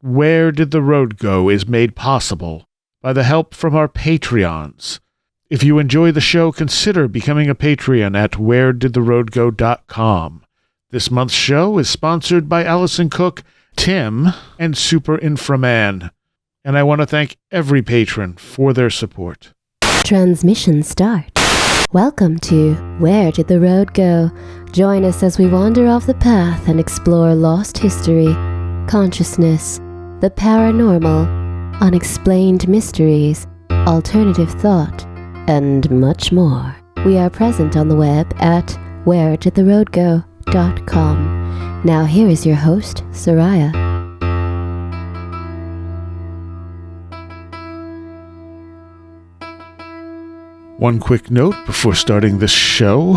Where Did the Road Go is made possible by the help from our Patreons. If you enjoy the show, consider becoming a Patreon at wheredidtheroadgo.com. This month's show is sponsored by Allison Cook, Tim, and Super Inframan. And I want to thank every patron for their support. Transmission start. Welcome to Where Did the Road Go? Join us as we wander off the path and explore lost history, consciousness, the paranormal, unexplained mysteries, alternative thought, and much more. We are present on the web at wheredidtheroadgo.com. Now here is your host, Seriah. One quick note before starting this show.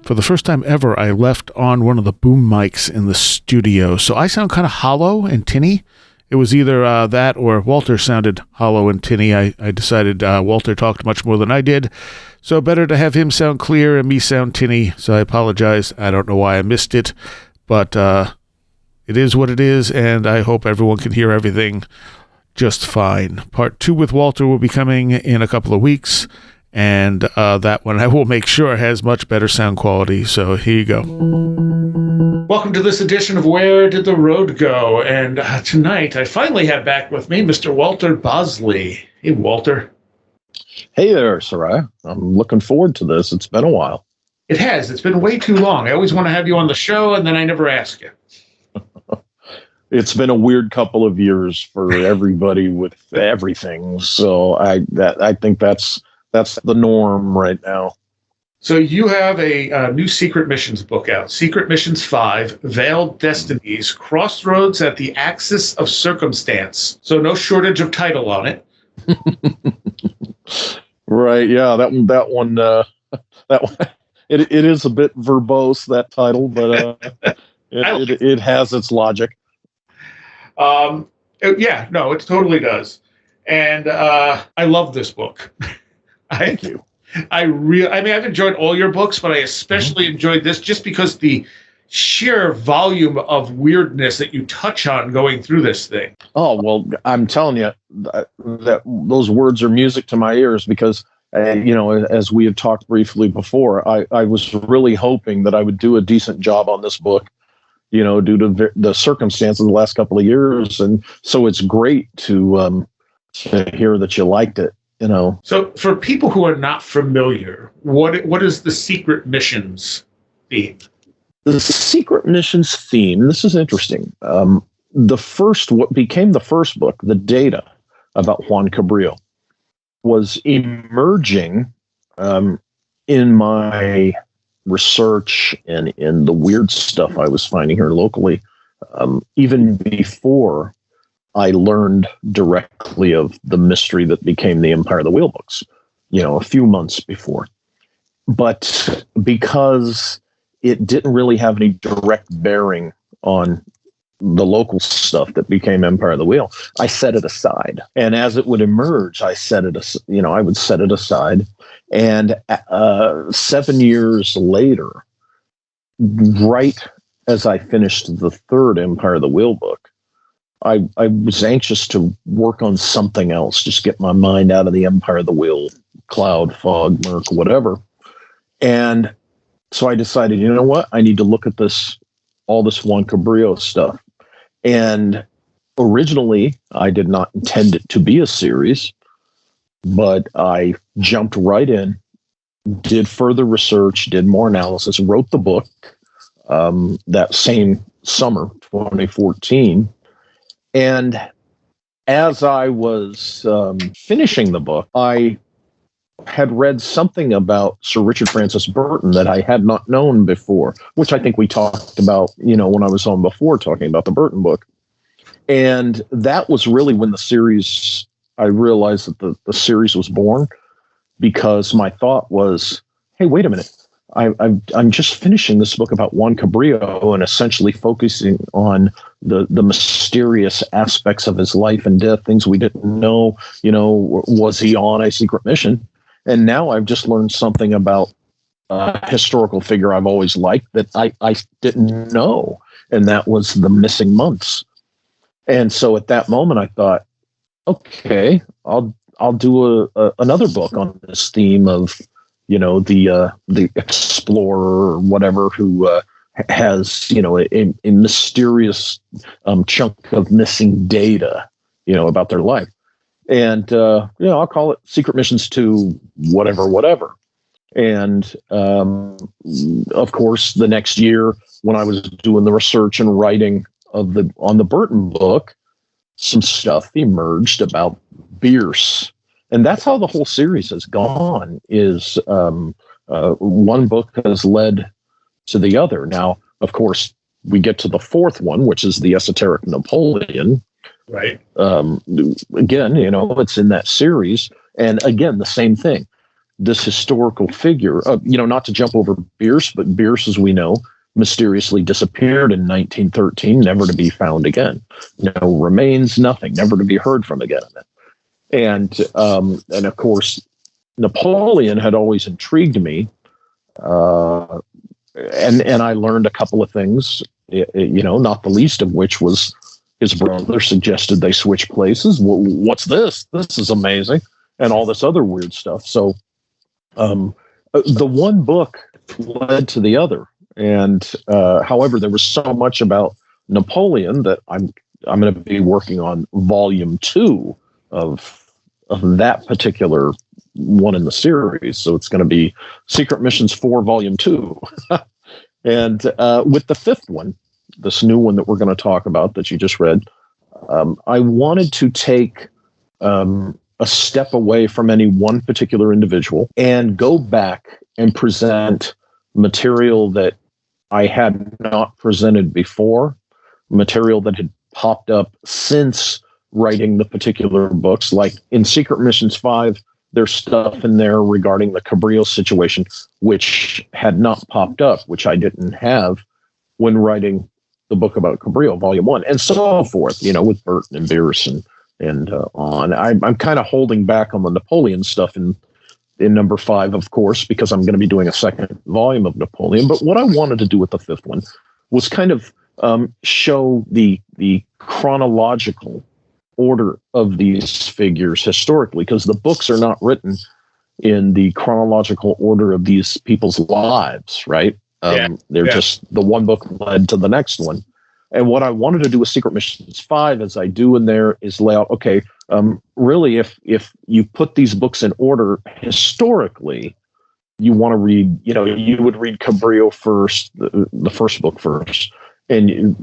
For the first time ever, I left on one of the boom mics in the studio, so I sound kind of hollow and tinny. It was either that or Walter sounded hollow and tinny. I decided Walter talked much more than I did, so better to have him sound clear and me sound tinny, so I apologize. I don't know why I missed it, but it is what it is, and I hope everyone can hear everything just fine. Part 2 with Walter will be coming in a couple of weeks, and that one I will make sure has much better sound quality, so here you go. Welcome to this edition of Where Did the Road Go? And tonight I finally have back with me Mr. Walter Bosley. Hey, Walter. Hey there, Seriah. I'm looking forward to this. It's been a while. It has. It's been way too long. I always want to have you on the show, and then I never ask you. It's been a weird couple of years for everybody with everything, so I think that's the norm right now. So you have a new Secret Missions book out, Secret Missions 5, Veiled Destinies, Crossroads at the Axis of Circumstance. So no shortage of title on it. Right, yeah, that one, it is a bit verbose, that title, but it has its logic. Yeah, no, it totally does. And I love this book. Thank you. I've enjoyed all your books, but I especially enjoyed this just because the sheer volume of weirdness that you touch on going through this thing. Oh, well, I'm telling you that those words are music to my ears because, as we had talked briefly before, I was really hoping that I would do a decent job on this book, due to the circumstances of the last couple of years. And so it's great to hear that you liked it. So for people who are not familiar, what is the Secret Missions theme? The Secret Missions theme, this is interesting. What became the first book, the data about Juan Cabrillo, was emerging in my research and in the weird stuff I was finding here locally, even before I learned directly of the mystery that became the Empire of the Wheel books, a few months before. But because it didn't really have any direct bearing on the local stuff that became Empire of the Wheel, I set it aside. And as it would emerge, I would set it aside. And 7 years later, right as I finished the third Empire of the Wheel book, I was anxious to work on something else, just get my mind out of the Empire of the Wheel, cloud, fog, murk, whatever. And so I decided, you know what? I need to look at all this Juan Cabrillo stuff. And originally, I did not intend it to be a series, but I jumped right in, did further research, did more analysis, wrote the book that same summer, 2014. And as I was finishing the book, I had read something about Sir Richard Francis Burton that I had not known before, which I think we talked about, when I was on before talking about the Burton book. And that was really when I realized that the series was born, because my thought was, hey, wait a minute. I'm just finishing this book about Juan Cabrillo and essentially focusing on the mysterious aspects of his life and death, things we didn't know. Was he on a secret mission? And now I've just learned something about a historical figure I've always liked that I didn't know, and that was the missing months. And so at that moment, I thought, okay, I'll do another book on this theme of, the explorer or whatever who has, a mysterious chunk of missing data, about their life. And, I'll call it Secret Missions to whatever. And, of course, the next year when I was doing the research and writing on the Burton book, some stuff emerged about Bierce. And that's how the whole series has gone, is one book has led to the other. Now, of course, we get to the fourth one, which is the esoteric Napoleon. Right. Again, it's in that series. And again, the same thing. This historical figure, not to jump over Bierce, but Bierce, as we know, mysteriously disappeared in 1913, never to be found again. No remains, nothing, never to be heard from again. And of course, Napoleon had always intrigued me. And I learned a couple of things, not the least of which was his brother suggested they switch places. What's this? This is amazing. And all this other weird stuff. So the one book led to the other. And however, there was so much about Napoleon that I'm going to be working on volume 2 of that particular one in the series. So it's going to be Secret Missions 4, volume 2. And with the fifth one, this new one that we're going to talk about that you just read, I wanted to take a step away from any one particular individual and go back and present material that I had not presented before, material that had popped up since writing the particular books. Like in Secret Missions 5, there's stuff in there regarding the Cabrillo situation, which had not popped up, which I didn't have when writing the book about Cabrillo, volume 1, and so forth, with Burton and Bierce and on. I'm kind of holding back on the Napoleon stuff in number 5, of course, because I'm going to be doing a second volume of Napoleon. But what I wanted to do with the fifth one was kind of show the chronological order of these figures historically, because the books are not written in the chronological order of these people's lives, right? They're just the one book led to the next one. And what I wanted to do with Secret Missions 5, as I do in there, is lay out, okay, really, if you put these books in order historically, you want to read, you would read Cabrillo first, the first book first, and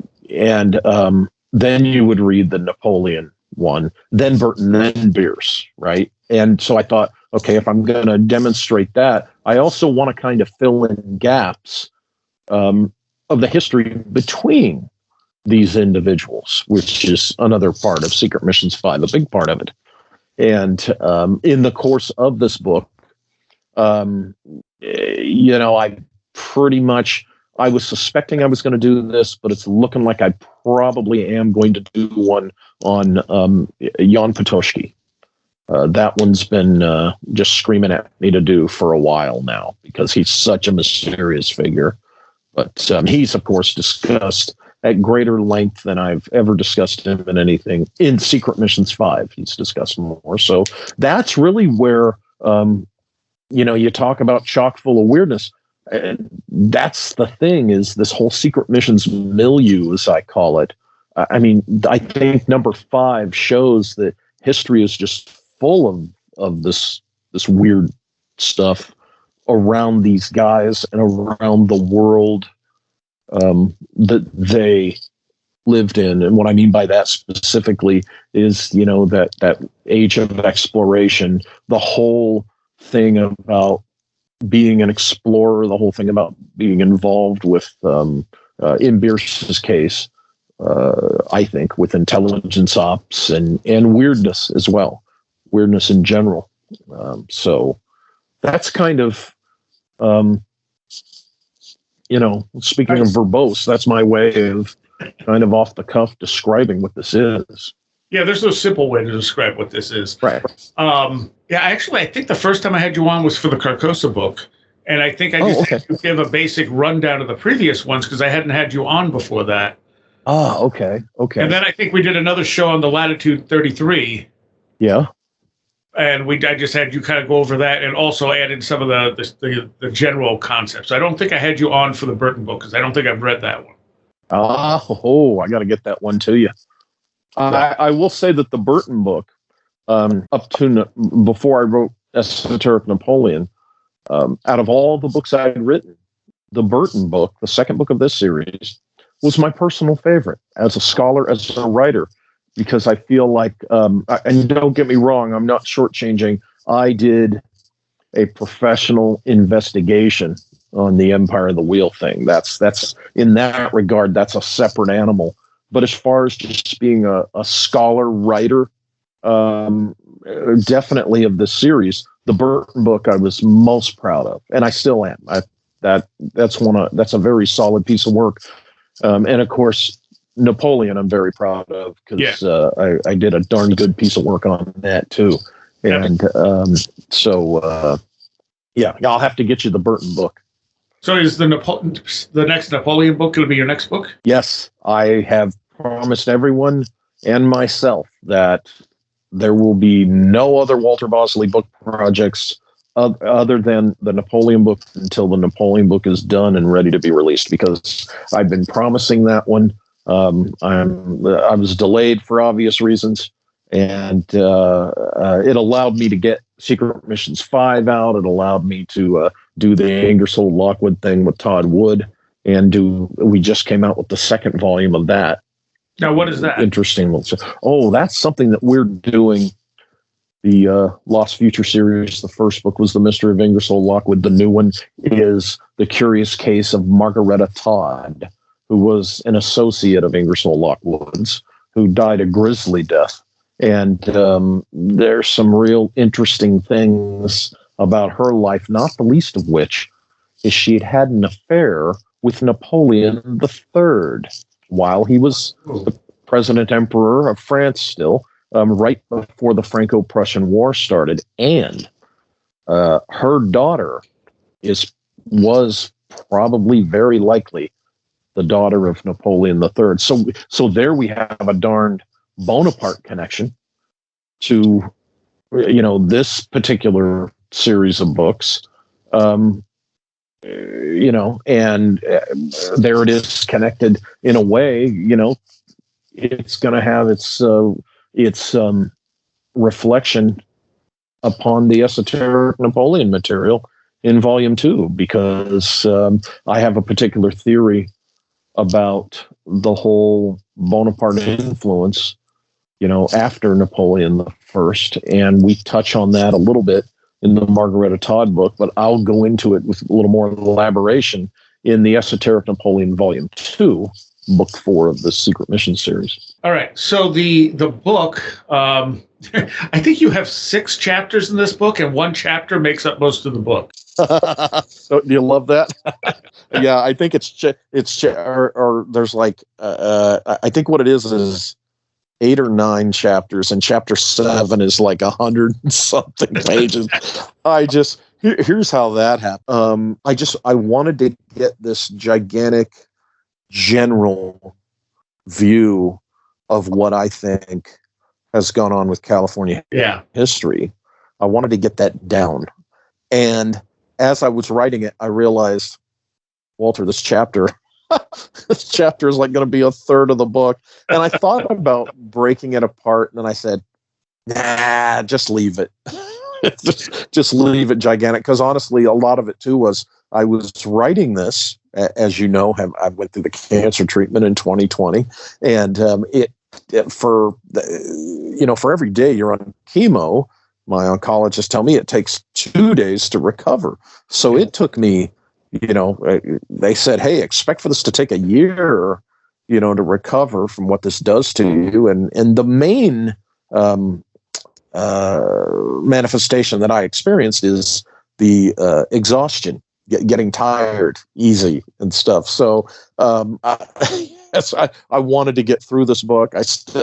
then you would read the Napoleon one, then Burton, then Bierce, right? And so I thought, okay, if I'm going to demonstrate that, I also want to kind of fill in gaps of the history between these individuals, which is another part of Secret Missions 5, a big part of it. And in the course of this book, I was suspecting I was going to do this, but it's looking like I probably am going to do one on Jan Petočky. That one's been just screaming at me to do for a while now, because he's such a mysterious figure. But he's, of course, discussed at greater length than I've ever discussed him in anything. In Secret Missions 5, he's discussed more. So that's really where, you talk about chock full of weirdness. That's the thing, is this whole Secret Missions milieu, as I call it. I think number 5 shows that history is just full of this weird stuff around these guys and around the world that they lived in. And what I mean by that specifically is, that age of exploration, the whole thing about being an explorer, the whole thing about being involved with, in Bierce's case, I think, with intelligence ops and weirdness as well, weirdness in general. So that's kind of, speaking of verbose, that's my way of kind of off the cuff describing what this is. Yeah, there's no simple way to describe what this is. Right. I think the first time I had you on was for the Carcosa book. And I think I just had to give a basic rundown of the previous ones, because I hadn't had you on before that. Ah, okay. And then I think we did another show on the Latitude 33. Yeah. And I just had you kind of go over that and also add in some of the general concepts. I don't think I had you on for the Burton book because I don't think I've read that one. I got to get that one to you. I will say that the Burton book, up to before I wrote Esoteric Napoleon, out of all the books I had written, the Burton book, the second book of this series, was my personal favorite as a scholar, as a writer, because I feel like, and don't get me wrong, I'm not shortchanging. I did a professional investigation on the Empire of the Wheel thing. That's in that regard, that's a separate animal. But as far as just being a scholar writer, definitely of the series, the Burton book I was most proud of, and I still am. That's a very solid piece of work. And of course, Napoleon, I'm very proud of because I did a darn good piece of work on that too. And I'll have to get you the Burton book. So is the next Napoleon book going to be your next book? Yes, I have promised everyone and myself that there will be no other Walter Bosley book projects other than the Napoleon book until the Napoleon book is done and ready to be released, because I've been promising that one. I was delayed for obvious reasons, and it allowed me to get Secret Missions 5 out. It allowed me to do the Ingersoll Lockwood thing with Todd Wood, and we just came out with the second volume of that. Now, what is that? Interesting. That's something that we're doing. The Lost Future series, the first book was The Mystery of Ingersoll Lockwood. The new one is The Curious Case of Margaretta Todd, who was an associate of Ingersoll Lockwood's, who died a grisly death. And there's some real interesting things about her life, not the least of which is she had an affair with Napoleon III while he was the President Emperor of France still, right before the Franco-Prussian War started. And her daughter was probably very likely the daughter of Napoleon III. So there we have a darned Bonaparte connection to, this particular series of books. And there it is connected in a way. It's going to have its reflection upon the Esoteric Napoleon material in Volume 2, because I have a particular theory about the whole Bonaparte influence, after Napoleon I, and we touch on that a little bit in the Margaretta Todd book, but I'll go into it with a little more elaboration in the Esoteric Napoleon Volume 2, Book 4 of the Secret Mission series. All right. So the book, I think you have 6 chapters in this book, and one chapter makes up most of the book. Do you love that? Yeah, I think or there's like, I think what it is 8 or 9 chapters, and chapter 7 is like 100 and something pages. Here's how that happened. I wanted to get this gigantic general view of what I think has gone on with California history. I wanted to get that down. And as I was writing it, I realized, Walter, this chapter is like going to be a third of the book. And I thought about breaking it apart, and then I said, nah, just leave it. just leave it gigantic. Because honestly, a lot of it too was I was writing this, as you know, I went through the cancer treatment in 2020, and for every day you're on chemo, my oncologist tell me it takes 2 days to recover. So it took me, they said, hey, expect for this to take a year, to recover from what this does to you. And the main manifestation that I experienced is the exhaustion, getting tired easy and stuff. So I wanted to get through this book.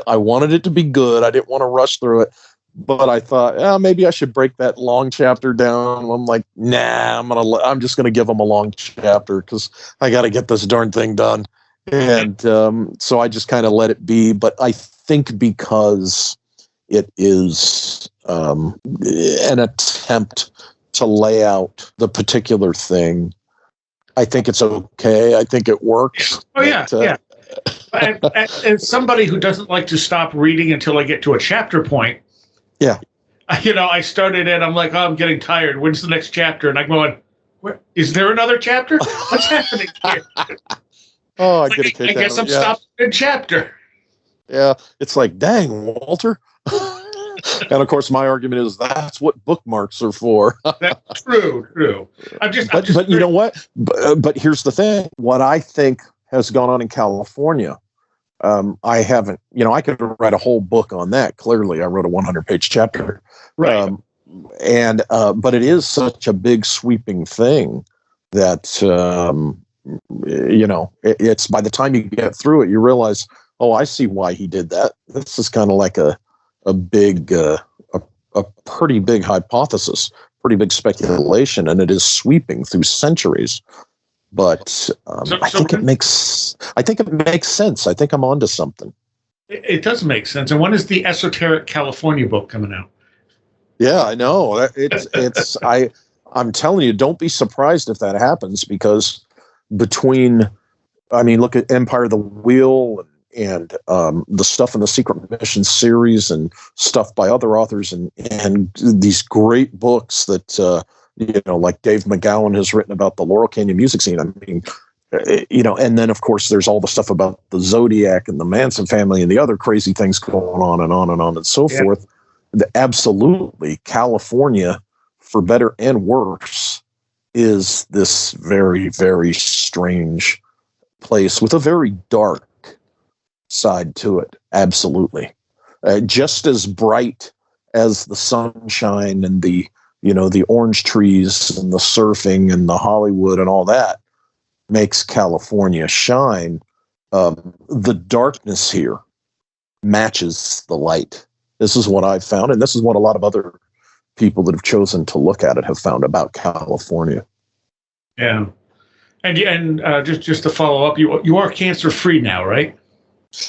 I wanted it to be good. I didn't want to rush through it. But I thought, maybe I should break that long chapter down. I'm like, nah, I'm just gonna give them a long chapter because I got to get this darn thing done. And so I just kind of let it be. But I think because it is an attempt to lay out the particular thing, I think it's okay. I think it works. Oh, yeah, yeah. As somebody who doesn't like to stop reading until I get to a chapter point, yeah, I started it. I'm like, oh, I'm getting tired. When's the next chapter? And I'm going, is there another chapter? What's happening here? Oh, I get a kick I guess I'm out of it. stopping mid-chapter. Yeah, it's like, dang, Walter. And of course, my argument is that's what bookmarks are for. That's true. But you know what? But here's the thing. What I think has gone on in California, I haven't, I could write a whole book on that. Clearly, I wrote a 100-page chapter. Right. But it is such a big sweeping thing that, it's by the time you get through it, you realize, oh, I see why he did that. This is kind of like a pretty big hypothesis, pretty big speculation, and it is sweeping through centuries. But I think it makes sense. I think I'm onto something. It does make sense. And when is the esoteric California book coming out? Yeah, I know. I'm telling you, don't be surprised if that happens, because look at Empire of the Wheel and the stuff in the Secret Mission series and stuff by other authors and these great books that like Dave McGowan has written about the Laurel Canyon music scene. And then of course there's all the stuff about the Zodiac and the Manson family and the other crazy things going on and on and on and so forth. Absolutely, California, for better and worse, is this very, very strange place with a very dark side to it. Absolutely. Just as bright as the sunshine and the orange trees and the surfing and the Hollywood and all that makes California shine. The darkness here matches the light. This is what I've found, and this is what a lot of other people that have chosen to look at it have found about California. Yeah. And just to follow up, you are cancer-free now, right?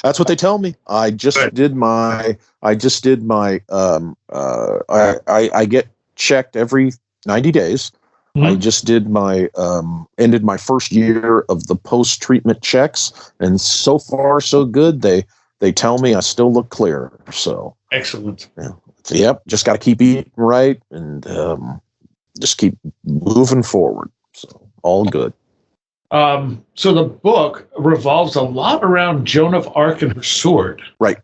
That's what they tell me. I did my I get checked every 90 days. Mm-hmm. I just did ended my first year of the post-treatment checks, and so far so good. They tell me I still look clear. So excellent. Yeah. So, yep. Just got to keep eating right and just keep moving forward. So all good. So the book revolves a lot around Joan of Arc and her sword. Right.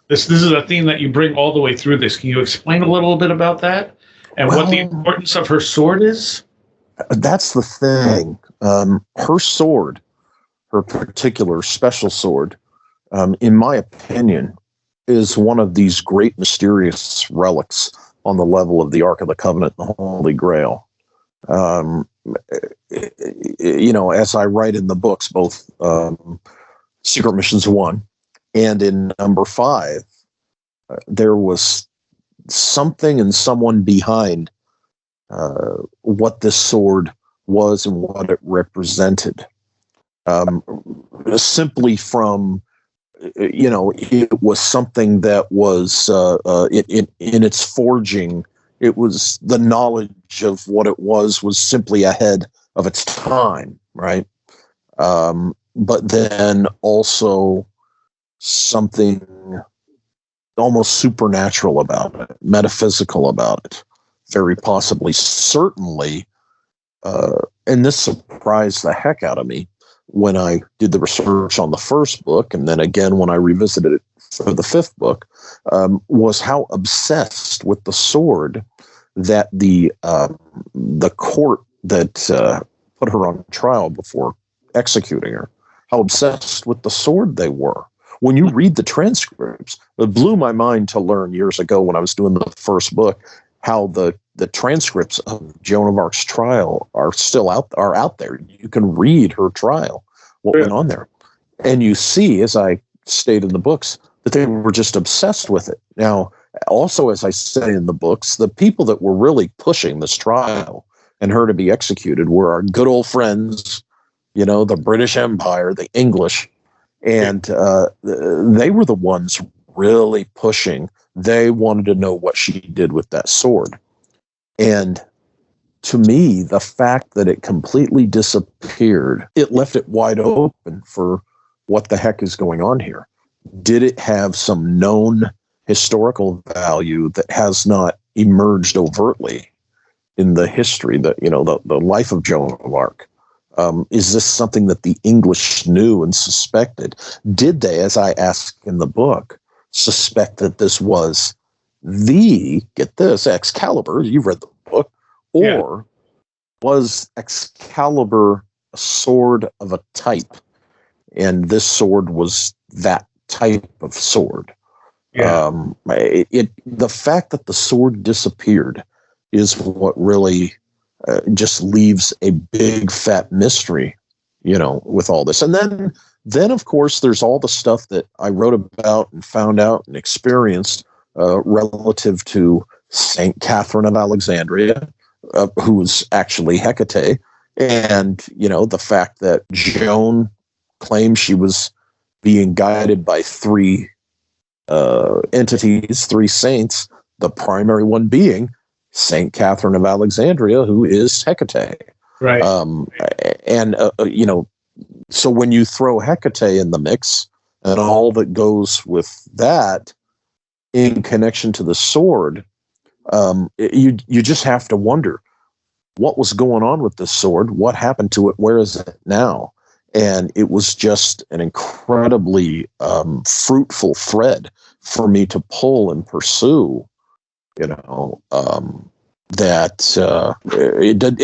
This is a theme that you bring all the way through this. Can you explain a little bit about that and what the importance of her sword is? That's the thing. Her sword, her particular special sword, in my opinion, is one of these great mysterious relics on the level of the Ark of the Covenant and the Holy Grail. As I write in the books, both Secret Missions 1 and in number 5, there was something and someone behind what this sword was and what it represented. Simply from, it was something that was in its forging. It was the knowledge of what it was simply ahead of its time, right? But then also something almost supernatural about it, metaphysical about it, very possibly, certainly. And this surprised the heck out of me when I did the research on the first book, and then again when I revisited it for the 5th book, was how obsessed with the sword that the court that put her on trial before executing her, how obsessed with the sword they were. When you read the transcripts, it blew my mind to learn years ago when I was doing the first book how the transcripts of Joan of Arc's trial are still out there. You can read her trial, what went on there. And you see, as I state in the books, that they were just obsessed with it. Now, also, as I say in the books, the people that were really pushing this trial and her to be executed were our good old friends, the British Empire, the English, and they were the ones really pushing. They wanted to know what she did with that sword. And to me, the fact that it completely disappeared, it left it wide open for what the heck is going on here. Did it have some known historical value that has not emerged overtly in the history, that the life of Joan of Arc? Is this something that the English knew and suspected? Did they, as I ask in the book, suspect that this was get this, Excaliber? You've read the book. Or was Excaliber a sword of a type, and this sword was that type of sword? The fact that the sword disappeared is what really just leaves a big fat mystery, with all this. And then of course there's all the stuff that I wrote about and found out and experienced relative to Saint Catherine of Alexandria, who was actually Hecate, and the fact that Joan claimed she was being guided by three entities, three saints, the primary one being Saint Catherine of Alexandria, who is Hecate. Right. So when you throw Hecate in the mix and all that goes with that in connection to the sword, you just have to wonder what was going on with this sword, what happened to it, where is it now? And it was just an incredibly fruitful thread for me to pull and pursue. It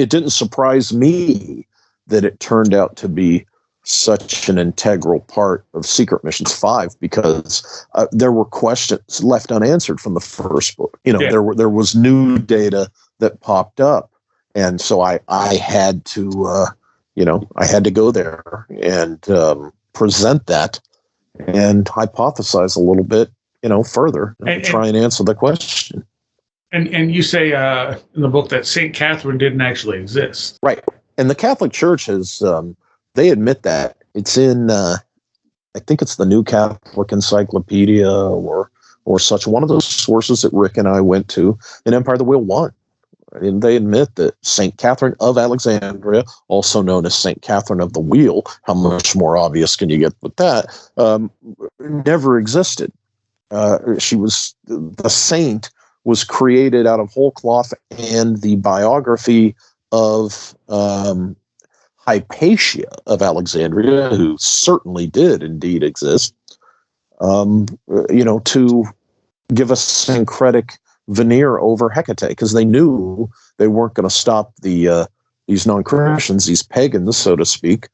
didn't surprise me that it turned out to be such an integral part of Secret Missions 5, because there were questions left unanswered from the first book. There was new data that popped up, and so I had to I had to go there and present that and hypothesize a little bit further and try and answer the question. And you say in the book that St. Catherine didn't actually exist. Right. And the Catholic Church has, they admit that. It's in, I think it's the New Catholic Encyclopedia or such, one of those sources that Rick and I went to in Empire of the Wheel 1. And they admit that St. Catherine of Alexandria, also known as St. Catherine of the Wheel, how much more obvious can you get with that, never existed. The saint was created out of whole cloth, and the biography of Hypatia of Alexandria, who certainly did indeed exist, to give a syncretic veneer over Hecate, because they knew they weren't going to stop these non-Christians, these pagans, so to speak,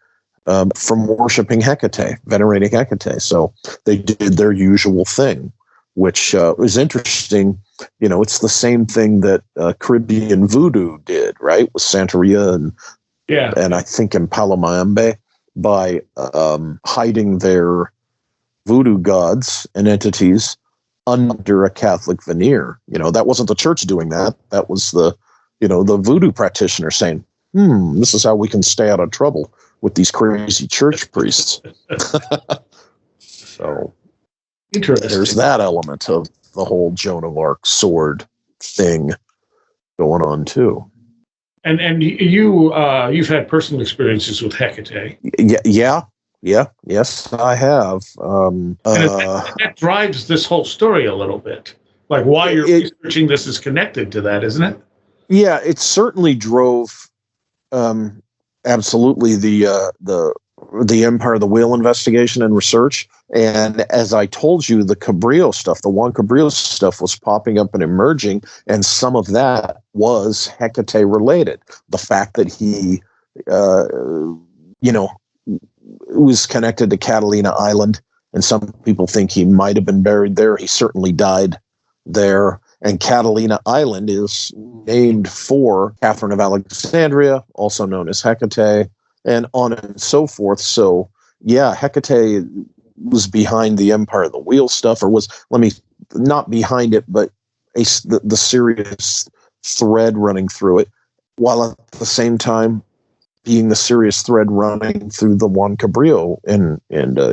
from worshiping Hecate, venerating Hecate. So they did their usual thing, which is interesting. It's the same thing that Caribbean voodoo did, right, with Santeria and I think in Palomayambe, by hiding their voodoo gods and entities under a Catholic veneer. That wasn't the church doing that. That was the voodoo practitioner saying, this is how we can stay out of trouble with these crazy church priests. So interesting. There's that element of the whole Joan of Arc sword thing going on too. And you've had personal experiences with Hecate. Yes, I have. And that drives this whole story a little bit. Like why you're researching this is connected to that, isn't it? Yeah, it certainly drove absolutely the Empire of the Wheel investigation and research. And as I told you, the Cabrillo stuff, the Juan Cabrillo stuff was popping up and emerging, and some of that was Hecate related. The fact that he, was connected to Catalina Island, and some people think he might have been buried there. He certainly died there. And Catalina Island is named for Catherine of Alexandria, also known as Hecate, and on and so forth. So, yeah, Hecate was behind the Empire of the Wheel stuff, or not behind it, but the serious thread running through it, while at the same time being the serious thread running through the Juan Cabrillo and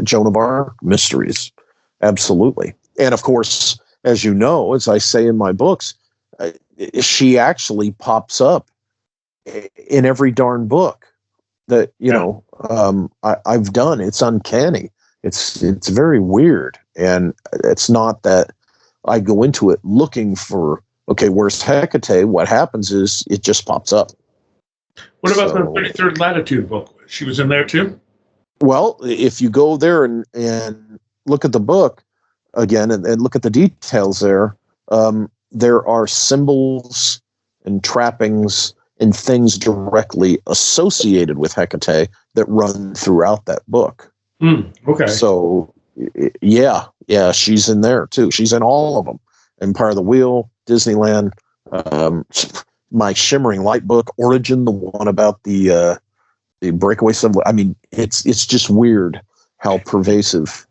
Joan of Arc mysteries. Absolutely. And of course, as you know, as I say in my books, she actually pops up in every darn book that, I've done. It's uncanny. It's very weird. And it's not that I go into it looking for, okay, where's Hecate? What happens is it just pops up. What about the 33rd latitude book? She was in there too? Well, if you go there and look at the book again and look at the details there, there are symbols and trappings and things directly associated with Hecate that run throughout that book. Okay. So, yeah, she's in there too. She's in all of them. Empire of the Wheel, Disneyland, my Shimmering Light book, Origin, the one about the breakaway symbol. I mean, it's just weird how pervasive,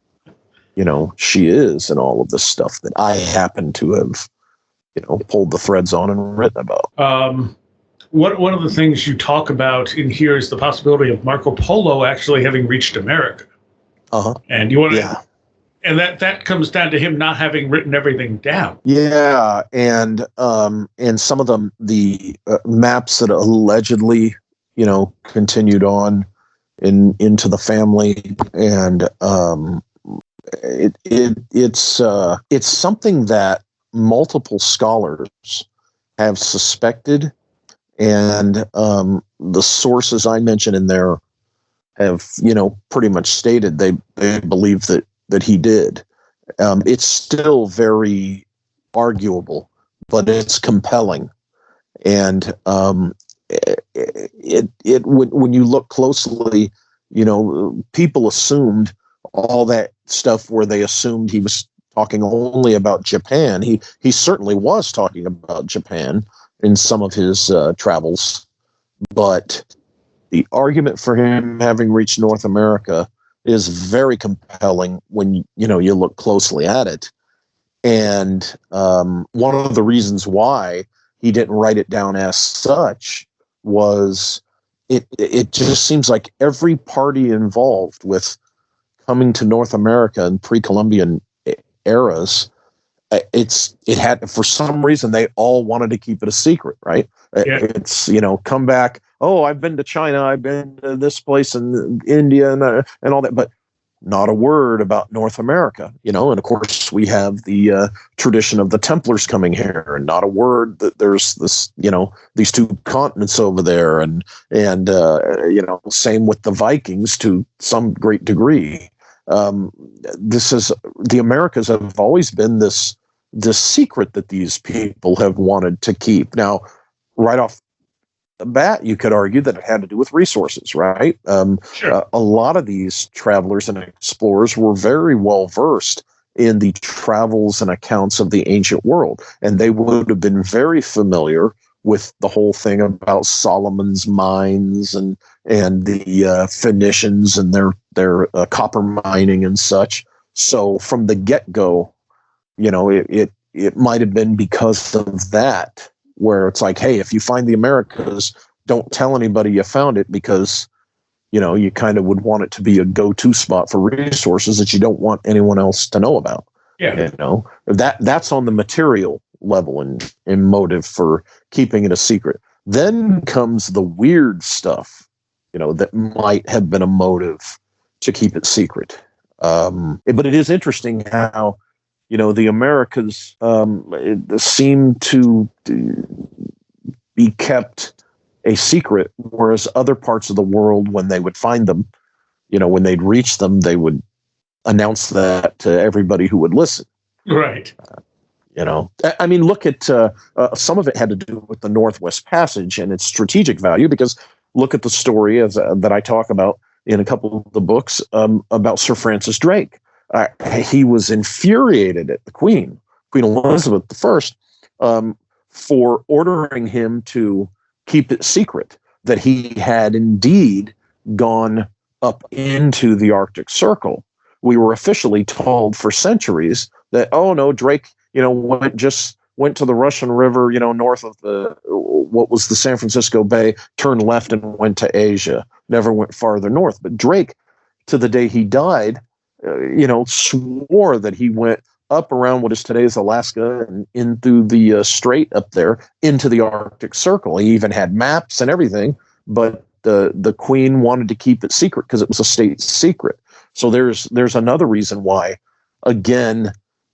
she is in all of this stuff that I happen to have, pulled the threads on and written about. One of the things you talk about in here is the possibility of Marco Polo actually having reached America. And you want to, and that comes down to him not having written everything down. Yeah, and some of the maps that allegedly, continued on into the family, and it's something that multiple scholars have suspected, and the sources I mentioned in there have pretty much stated they believe that he did. It's still very arguable, but it's compelling, and when you look closely, people assumed all that stuff where they assumed he was talking only about Japan. He certainly was talking about Japan in some of his travels, but the argument for him having reached North America is very compelling when you look closely at it. And one of the reasons why he didn't write it down as such was it just seems like every party involved with coming to North America in pre-Columbian eras, it had, for some reason, they all wanted to keep it a secret, right? Yeah. It's, come back. Oh, I've been to China. I've been to this place in India and all that, but not a word about North America, and of course we have the tradition of the Templars coming here, and not a word that there's this, these two continents over there, and same with the Vikings to some great degree. This is, the Americas have always been this secret that these people have wanted to keep. Now, right off the bat, you could argue that it had to do with resources, right? Sure. A lot of these travelers and explorers were very well versed in the travels and accounts of the ancient world, and they would have been very familiar with the whole thing about Solomon's mines and the Phoenicians and their copper mining and such. So from the get-go, it might have been because of that, where it's like, hey, if you find the Americas, don't tell anybody you found it, because you kind of would want it to be a go-to spot for resources that you don't want anyone else to know about. Yeah. That's on the material level and motive for keeping it a secret. Then comes the weird stuff, that might have been a motive to keep it secret. But it is interesting how, the Americas seem to be kept a secret, whereas other parts of the world, when they would find them, when they'd reach them, they would announce that to everybody who would listen. Right. I mean, look at some of it had to do with the Northwest Passage and its strategic value, because look at the story that I talk about in a couple of the books about Sir Francis Drake. He was infuriated at the Queen Elizabeth I, for ordering him to keep it secret that he had indeed gone up into the Arctic Circle. We were officially told for centuries that, oh no, Drake, went just went to the Russian River, north of what was the San Francisco Bay, turned left and went to Asia, never went farther north. But Drake, to the day he died, swore that he went up around what is today's Alaska and in through the strait up there into the Arctic Circle. He even had maps and everything, but the Queen wanted to keep it secret because it was a state secret. So there's another reason why, again,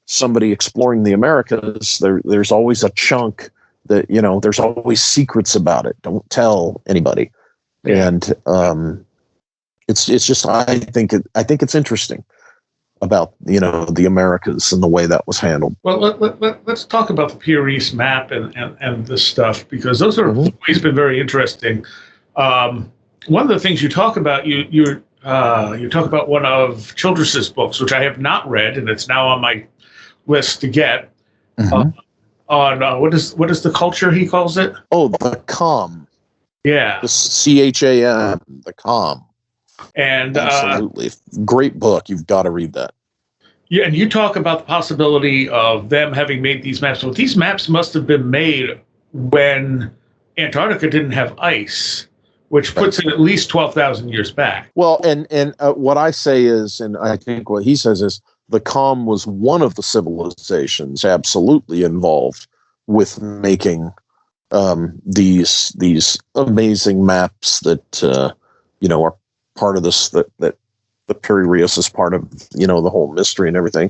somebody exploring the Americas, there's always a chunk that, there's always secrets about it. Don't tell anybody. And it's just, I think it's interesting about, the Americas and the way that was handled. Well, let's talk about the Pieris map and this stuff, because those are always been very interesting. One of the things you talk about, you talk about one of Childress's books, which I have not read, and it's now on my list to get. On what is the culture he calls it? Oh, the Cham. Yeah, the Cham, the Cham. And absolutely great book. You've got to read that. Yeah, and you talk about the possibility of them having made these maps. Well, these maps must have been made when Antarctica didn't have ice, which puts it at least 12,000 years back. Well, and what I say is, and I think what he says is, the Cham was one of the civilizations absolutely involved with making these amazing maps that are part of this, that the Piraeus is part of, the whole mystery and everything.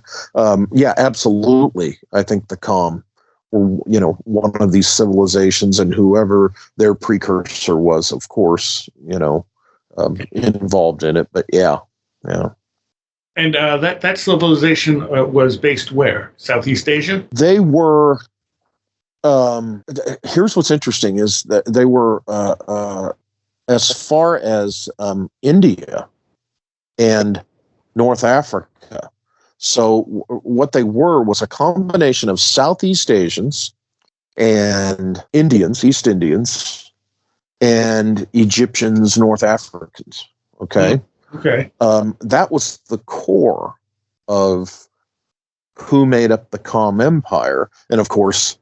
Yeah, absolutely. I think the Cham were, one of these civilizations, and whoever their precursor was, of course, involved in it. But yeah. And that civilization was based where? Southeast Asia? They were. Here's what's interesting is that they were as far as India and North Africa. So what they were was a combination of Southeast Asians and Indians, East Indians, and Egyptians, North Africans. Okay. Okay. That was the core of who made up the Cham Empire. And of course,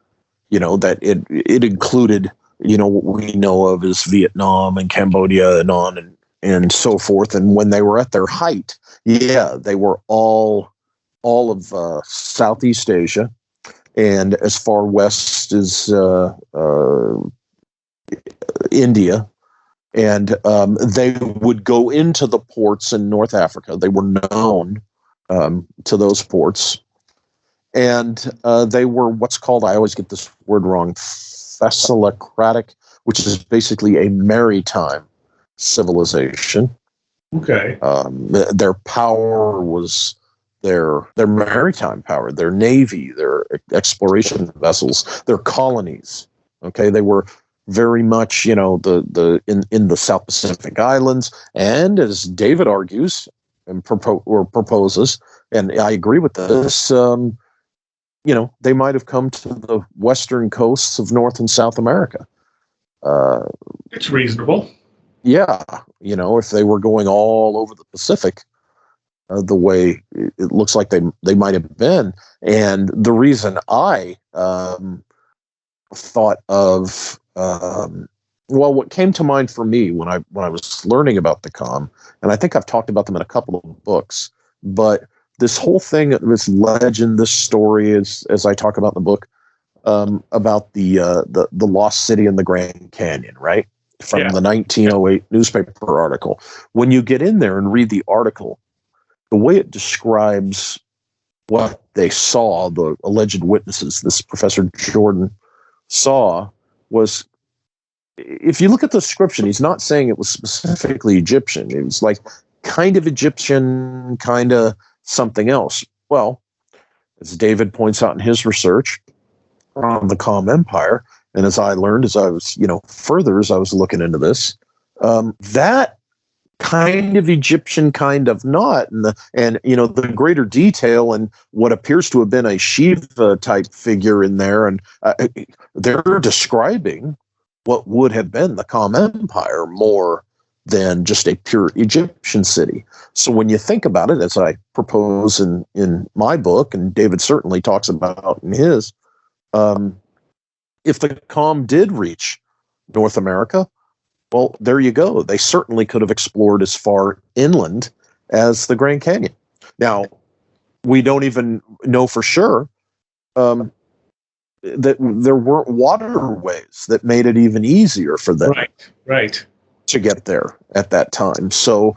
that it included, what we know of as Vietnam and Cambodia and on and so forth. And when they were at their height, they were all of Southeast Asia and as far west as India. And they would go into the ports in North Africa. They were known to those ports. And they were what's called, I always get this word wrong, Thessalocratic, which is basically a maritime civilization. Okay. Their power was their maritime power, their navy, their exploration vessels, their colonies. Okay, they were very much, in the South Pacific Islands, and as David argues and proposes, and I agree with this, they might have come to the western coasts of North and South America. It's reasonable. Yeah, if they were going all over the Pacific, the way it looks like they might have been. And the reason I thought of what came to mind for me when I was learning about the Cham, and I think I've talked about them in a couple of books, but this whole thing, this legend, this story, as I talk about in the book, about the lost city in the Grand Canyon, right? From the 1908 newspaper article. When you get in there and read the article, the way it describes what they saw, the alleged witnesses, this Professor Jordan saw, was, if you look at the description, he's not saying it was specifically Egyptian. It was like kind of Egyptian, kind of something else. Well, as David points out in his research on the Cham Empire, and as I learned as I was, further as I was looking into this, that kind of Egyptian, kind of not, and the greater detail and what appears to have been a Shiva type figure in there, and they're describing what would have been the Cham Empire more than just a pure Egyptian city. So when you think about it, as I propose in my book, and David certainly talks about in his, If the Cham did reach North America, well, there you go. They certainly could have explored as far inland as the Grand Canyon. Now, we don't even know for sure that there weren't waterways that made it even easier for them to get there at that time. So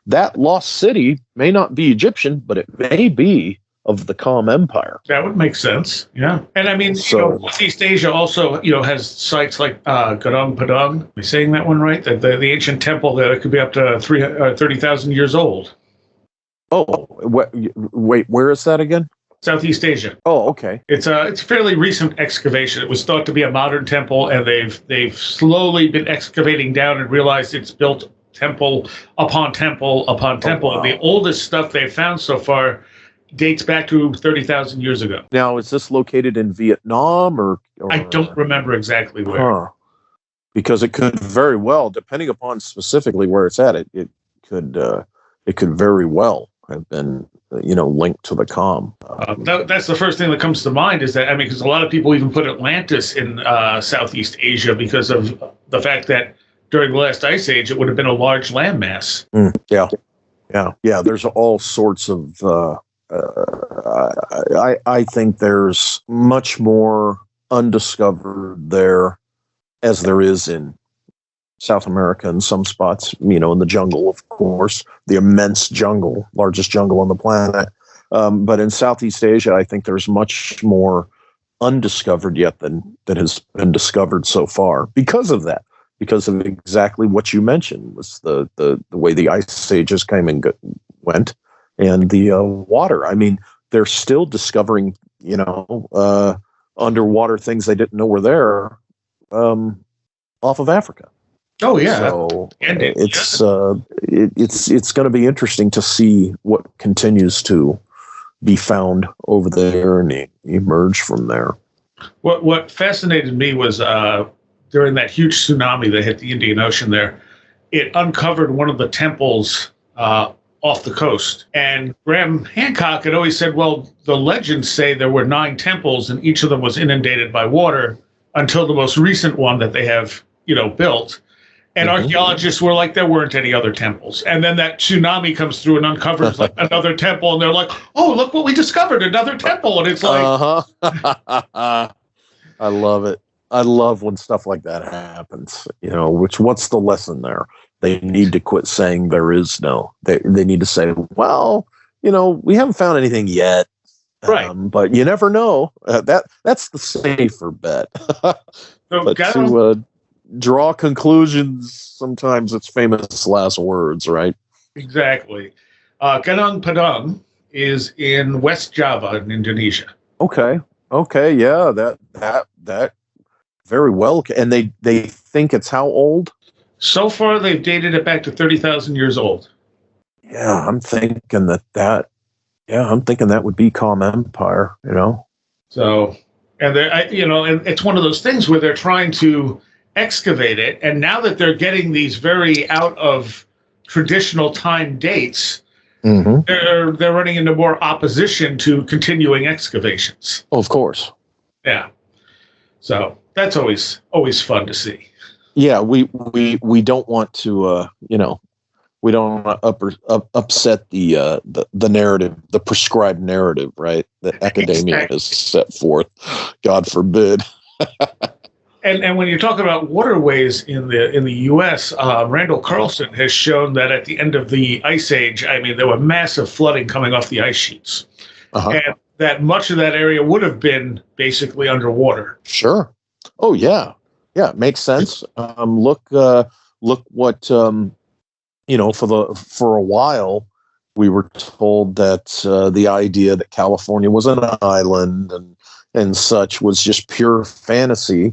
that lost city may not be Egyptian, but it may be of the Cham Empire. That would make sense. Yeah. And I mean, Southeast Asia also, has sites like Gadong Padong. Am I saying that one right? The ancient temple that could be up to 30,000 years old. Oh, wait, where is that again? Southeast Asia. Oh, okay. It's a fairly recent excavation. It was thought to be a modern temple, and they've slowly been excavating down and realized it's built temple upon temple upon temple. Wow. The oldest stuff they've found so far dates back to 30,000 years ago. Now, is this located in Vietnam or I don't remember exactly where. Because it could very well, depending upon specifically where it's at, it could very well have been linked to the Cham. That's the first thing that comes to mind is that, because a lot of people even put Atlantis in Southeast Asia because of the fact that during the last ice age, it would have been a large landmass. Yeah. There's all sorts of, I think there's much more undiscovered there as there is in South America in some spots, in the jungle, of course, the immense jungle, largest jungle on the planet. But in Southeast Asia, I think there's much more undiscovered yet than that has been discovered so far because of that, because of exactly what you mentioned was the way the ice ages came and went and the water. I mean, they're still discovering, underwater things they didn't know were there off of Africa. Oh yeah, so it's going to be interesting to see what continues to be found over there and emerge from there. What fascinated me was during that huge tsunami that hit the Indian Ocean there, it uncovered one of the temples off the coast. And Graham Hancock had always said, well, the legends say there were 9 temples and each of them was inundated by water until the most recent one that they have, built. And archaeologists were like, there weren't any other temples. And then that tsunami comes through and uncovers like another temple. And they're like, oh, look what we discovered, another temple. And it's like... I love it. I love when stuff like that happens. What's the lesson there? They need to quit saying there is no. They need to say, well, we haven't found anything yet. Right. But you never know. That's the safer bet. But to draw conclusions, sometimes it's famous last words, right? Exactly. Gadong Padong is in West Java in Indonesia. Okay, yeah, that very well. And they think it's how old? So far, they've dated it back to 30,000 years old. Yeah, I'm thinking that would be Cham Empire, So, and and it's one of those things where they're trying to excavate it, and now that they're getting these very out of traditional time dates, they're running into more opposition to continuing excavations. Oh, of course. Yeah. So that's always fun to see. Yeah, we don't want to we don't want to upset the narrative, the prescribed narrative, right? That academia has set forth. God forbid. And when you talk about waterways in the U.S., Randall Carlson has shown that at the end of the Ice Age, there were massive flooding coming off the ice sheets, and that much of that area would have been basically underwater. Sure. Oh yeah, it makes sense. Look what for a while we were told that the idea that California was an island and such was just pure fantasy.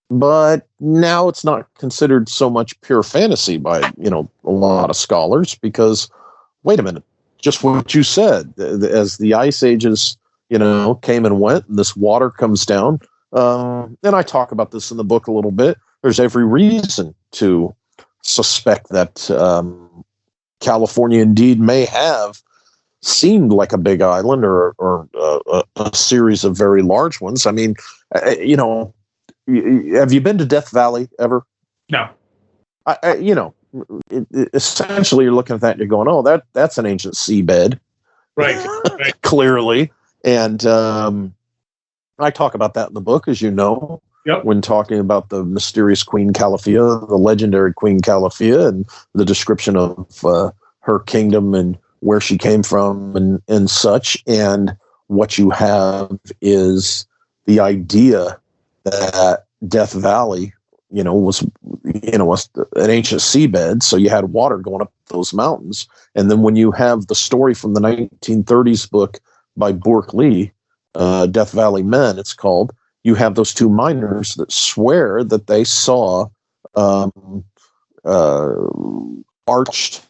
But now it's not considered so much pure fantasy by, a lot of scholars because, wait a minute, just what you said, as the ice ages, came and went and this water comes down. And I talk about this in the book a little bit. There's every reason to suspect that California indeed may have seemed like a big island or a series of very large ones. I mean, have you been to Death Valley ever? No. Essentially you're looking at that and you're going, oh, that's an ancient seabed. Right. Clearly. And I talk about that in the book, as you know, when talking about the mysterious Queen Calafia, the legendary Queen Calafia, and the description of her kingdom and where she came from and such. And what you have is the idea that Death Valley, was an ancient seabed. So you had water going up those mountains. And then when you have the story from the 1930s book by Burke Lee, Death Valley Men, it's called, you have those two miners that swear that they saw arched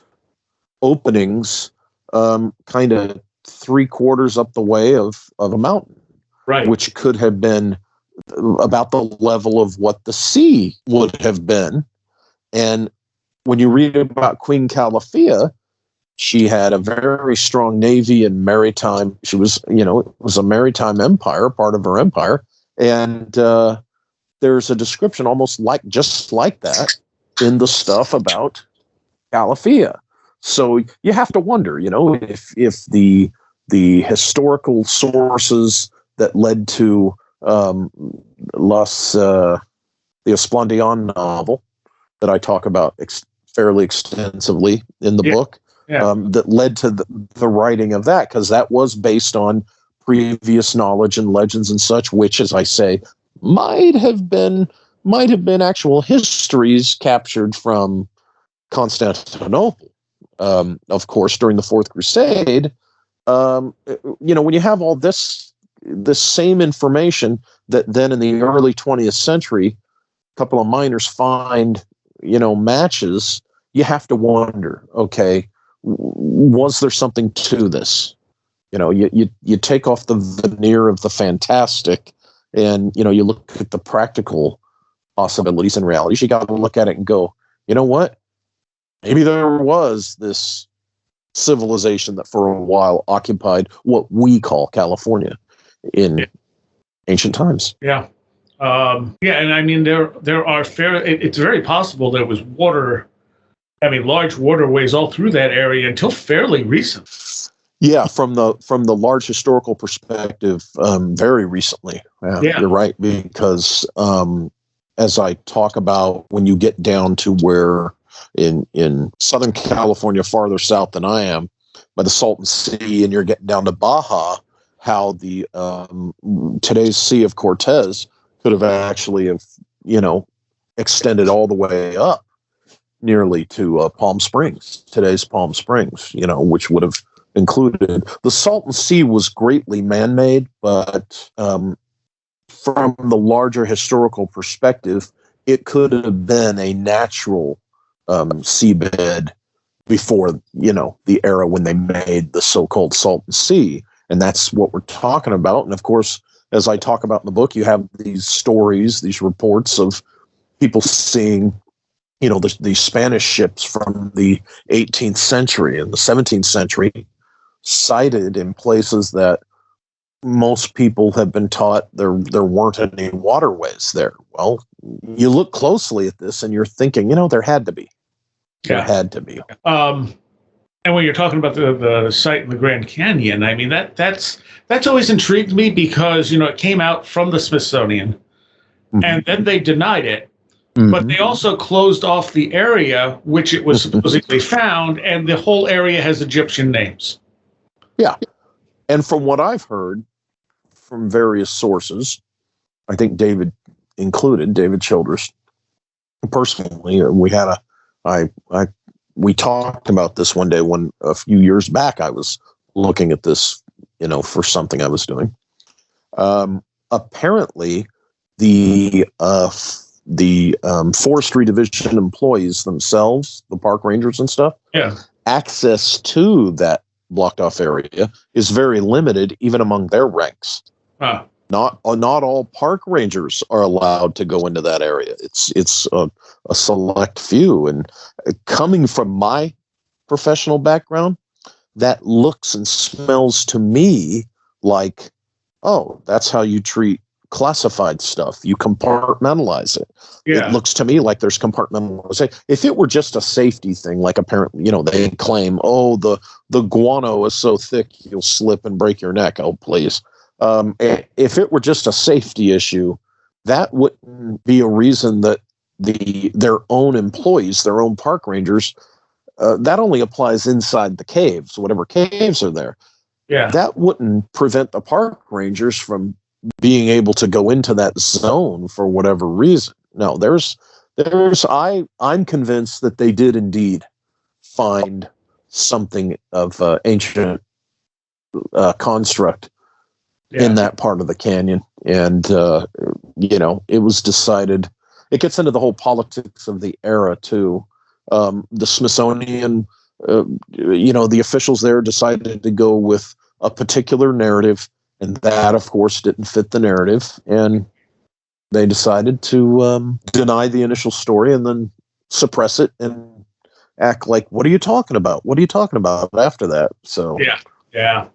openings kind of 3/4 up the way of a mountain, right, which could have been about the level of what the sea would have been. And when you read about Queen Calafia, she had a very strong navy and maritime. She was, it was a maritime empire, part of her empire. And there's a description just like that in the stuff about Calafia. So you have to wonder, if the historical sources that led to the Esplandian novel that I talk about fairly extensively in the book, that led to the writing of that, because that was based on previous knowledge and legends and such, which, as I say, might have been actual histories captured from Constantinople. Of course, during the Fourth Crusade, when you have all this same information that then in the early 20th century, a couple of miners find, matches, you have to wonder, okay, was there something to this? You take off the veneer of the fantastic and, you look at the practical possibilities and realities. You got to look at it and go, you know what? Maybe there was this civilization that for a while occupied what we call California in ancient times. Yeah. And I mean, there are it's very possible there was water, large waterways all through that area until fairly recent. Yeah, from the large historical perspective, very recently. Yeah. You're right, because as I talk about, when you get down to where in Southern California, farther south than I am, by the Salton Sea, and you're getting down to Baja, how the today's Sea of Cortez could have actually extended all the way up nearly to Palm Springs, today's Palm Springs, which would have included the Salton Sea was greatly man-made, but from the larger historical perspective, it could have been a natural seabed before, the era when they made the so-called Salton Sea. And that's what we're talking about. And of course, as I talk about in the book, you have these stories, these reports of people seeing, these Spanish ships from the 18th century and the 17th century sighted in places that most people have been taught there weren't any waterways there. Well, you look closely at this and you're thinking, there had to be. There had to be. And when you're talking about the site in the Grand Canyon, that's always intrigued me because, it came out from the Smithsonian, mm-hmm. and then they denied it. Mm-hmm. But they also closed off the area which it was supposedly found, and the whole area has Egyptian names. Yeah. And from what I've heard from various sources, I think David Childress, personally, we talked about this one day when a few years back I was looking at this, for something I was doing. Apparently, the forestry division employees themselves, the park rangers and stuff, access to that blocked off area is very limited, even among their ranks. Huh. Not all park rangers are allowed to go into that area. It's a select few. And coming from my professional background, that looks and smells to me like, oh, that's how you treat classified stuff. You compartmentalize it. Yeah. It looks to me like there's compartmentalization. If it were just a safety thing, like apparently, they claim, oh, the guano is so thick you'll slip and break your neck. Oh, please. If it were just a safety issue, that wouldn't be a reason that their own employees, their own park rangers, that only applies inside the caves, whatever caves are there. Yeah. That wouldn't prevent the park rangers from being able to go into that zone for whatever reason. No, I'm convinced that they did indeed find something of ancient construct in that part of the canyon. And, it was decided, it gets into the whole politics of the era too. The Smithsonian, the officials there decided to go with a particular narrative, and that, of course, didn't fit the narrative. And they decided to deny the initial story and then suppress it and act like, what are you talking about? What are you talking about after that? So yeah.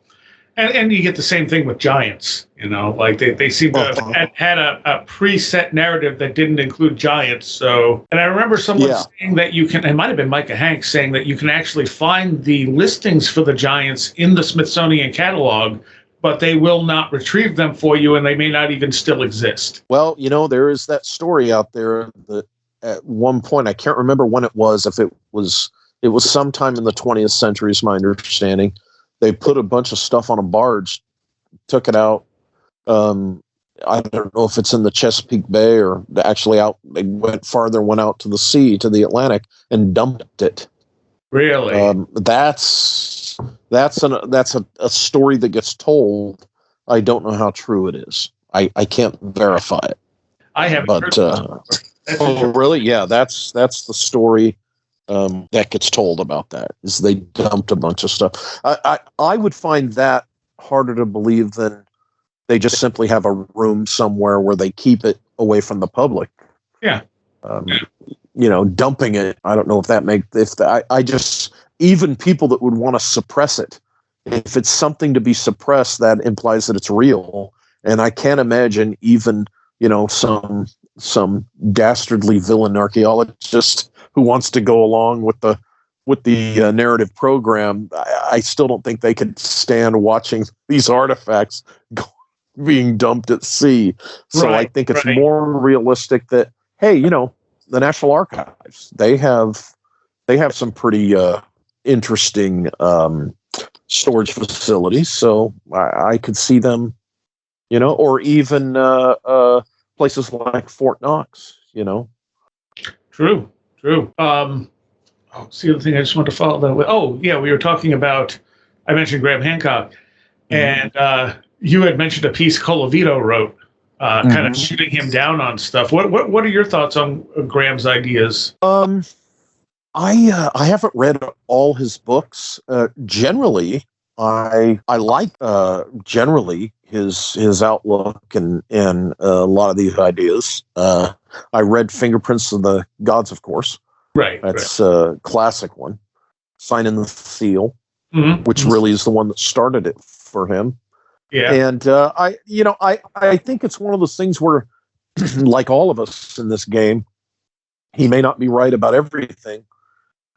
And you get the same thing with giants, like they seem to have had a preset narrative that didn't include giants. So, and I remember someone saying that it might have been Micah Hanks saying that you can actually find the listings for the giants in the Smithsonian catalog, but they will not retrieve them for you, and they may not even still exist. Well, there is that story out there that at one point, I can't remember when it was, if it was sometime in the 20th century, is my understanding. They put a bunch of stuff on a barge, took it out. I don't know if it's in the Chesapeake Bay or actually out. They went farther, went out to the sea, to the Atlantic, and dumped it. Really? That's a story that gets told. I don't know how true it is. I can't verify it. I haven't heard that. Oh, really? Yeah, that's the story. That gets told about that, is they dumped a bunch of stuff. I would find that harder to believe than they just simply have a room somewhere where they keep it away from the public. Yeah. Dumping it. I don't know if even people that would want to suppress it, if it's something to be suppressed, that implies that it's real. And I can't imagine even, some dastardly villain archaeologist who wants to go along with the narrative program. I still don't think they could stand watching these artifacts being dumped at sea. So I think it's more realistic that, hey, the National Archives, they have some pretty interesting storage facilities. So I could see them, or even places like Fort Knox, True. It's the other thing I just want to follow that with. Oh, yeah, we were talking about, I mentioned Graham Hancock, and you had mentioned a piece Colavito wrote, kind of shooting him down on stuff. What are your thoughts on Graham's ideas? I haven't read all his books. Generally, I like generally his outlook and a lot of these ideas. I read Fingerprints of the Gods, of course. Right. That's a classic one. Sign in the Seal, which really is the one that started it for him. Yeah. And I think it's one of those things where, like all of us in this game, he may not be right about everything,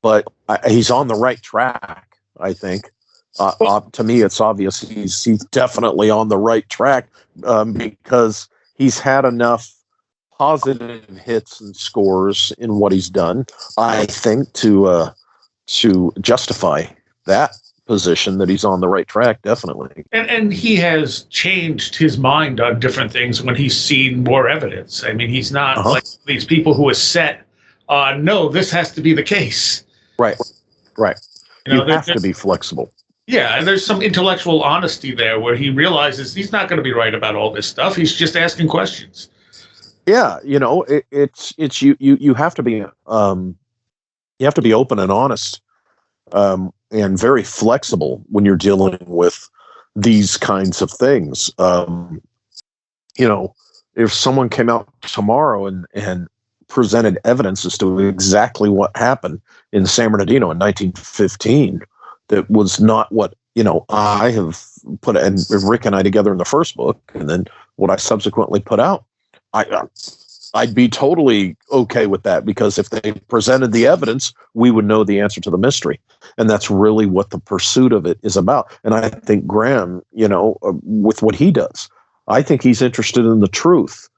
but he's on the right track, I think. To me, it's obvious he's definitely on the right track because he's had enough positive hits and scores in what he's done, I think, to justify that position that he's on the right track, definitely. And he has changed his mind on different things when he's seen more evidence. I mean, he's not like these people who are set on, no, this has to be the case. Right. You have to be flexible. Yeah, and there's some intellectual honesty there where he realizes he's not going to be right about all this stuff. He's just asking questions. Yeah, it's you have to be open and honest, and very flexible when you're dealing with these kinds of things. If someone came out tomorrow and presented evidence as to exactly what happened in San Bernardino in 1915, that was not what, I have put, and Rick and I together in the first book, and then what I subsequently put out, I'd be totally okay with that, because if they presented the evidence, we would know the answer to the mystery. And that's really what the pursuit of it is about. And I think Graham, with what he does, I think he's interested in the truth.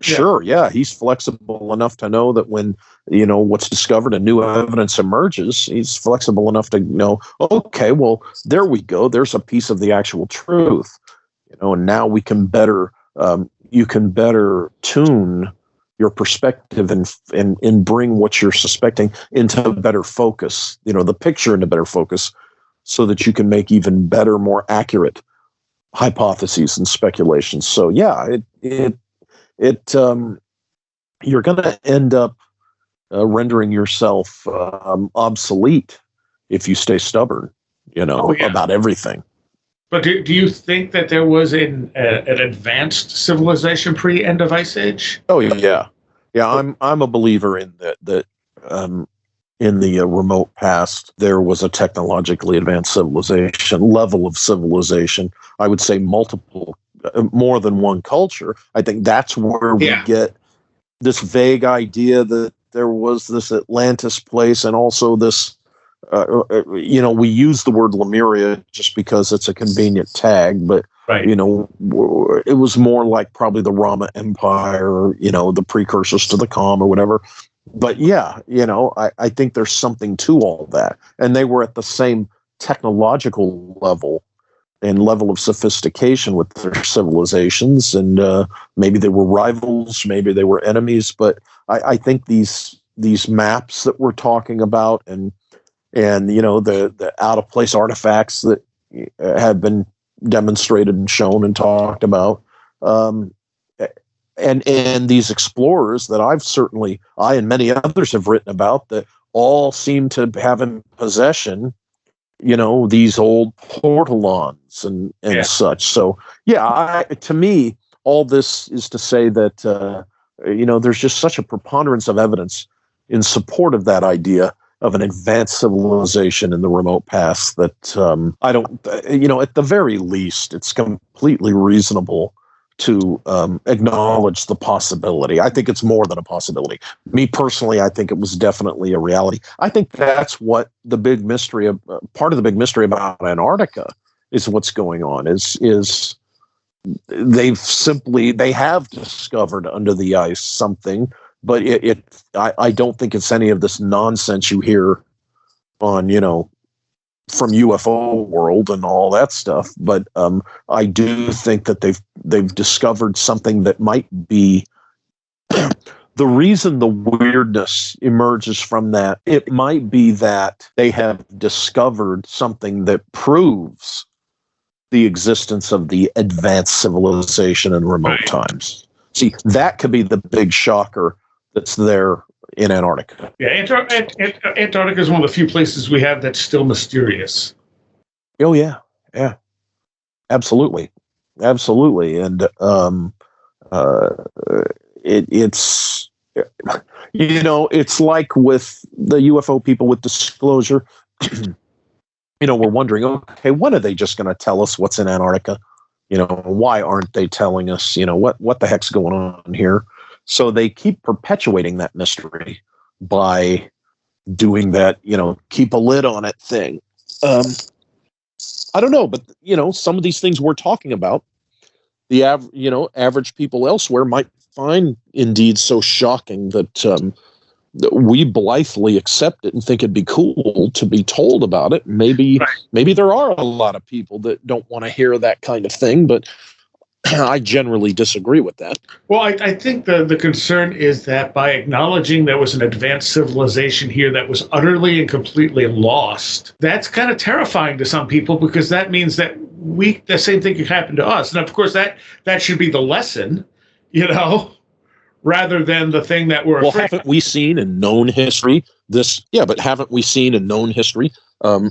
Sure, he's flexible enough to know that when, what's discovered and new evidence emerges, he's flexible enough to know, okay, well, there we go. There's a piece of the actual truth, and now we can better, you can better tune your perspective and bring what you're suspecting into better focus, the picture into better focus, so that you can make even better, more accurate hypotheses and speculations. So you're going to end up rendering yourself obsolete if you stay stubborn, about everything. But do you think that there was an advanced civilization pre-end of Ice Age? Oh yeah. I'm a believer in that in the remote past there was a technologically advanced level of civilization. I would say multiple, more than one culture. I think that's where we get this vague idea that there was this Atlantis place, and also this. We use the word Lemuria just because it's a convenient tag, but it was more like probably the Rama Empire, the precursors to the Cham or whatever. But I think there's something to all that, and they were at the same technological level and level of sophistication with their civilizations, and maybe they were rivals, maybe they were enemies. But I think these maps that we're talking about, and the out of place artifacts that have been demonstrated and shown and talked about, and these explorers that I and many others have written about, that all seem to have in possession, these old portalons and such. So to me, all this is to say that there's just such a preponderance of evidence in support of that idea of an advanced civilization in the remote past that I don't, at the very least, it's completely reasonable to acknowledge the possibility. I think it's more than a possibility. Me personally, I think it was definitely a reality. I think that's what the big mystery of part of the big mystery about Antarctica is. What's going on is they have discovered under the ice something. But I don't think it's any of this nonsense you hear on, from UFO world and all that stuff. But I do think that they've discovered something that might be the reason the weirdness emerges from that. It might be that they have discovered something that proves the existence of the advanced civilization in remote times. See, that could be the big shocker that's there in Antarctica. Yeah, Antarctica is one of the few places we have that's still mysterious. Oh yeah, absolutely, and it's it's like with the UFO people with disclosure. We're wondering, okay, when are they just going to tell us what's in Antarctica? Why aren't they telling us? What the heck's going on here? So they keep perpetuating that mystery by doing that, keep a lid on it thing. I don't know, but some of these things we're talking about, the average people elsewhere might find indeed so shocking that we blithely accept it and think it'd be cool to be told about it. Maybe there are a lot of people that don't want to hear that kind of thing, but I generally disagree with that. Well, I think the concern is that by acknowledging there was an advanced civilization here that was utterly and completely lost, that's kind of terrifying to some people, because that means that the same thing could happen to us. And of course, that should be the lesson, rather than the thing that we're afraid of. Haven't we seen in known history haven't we seen in known history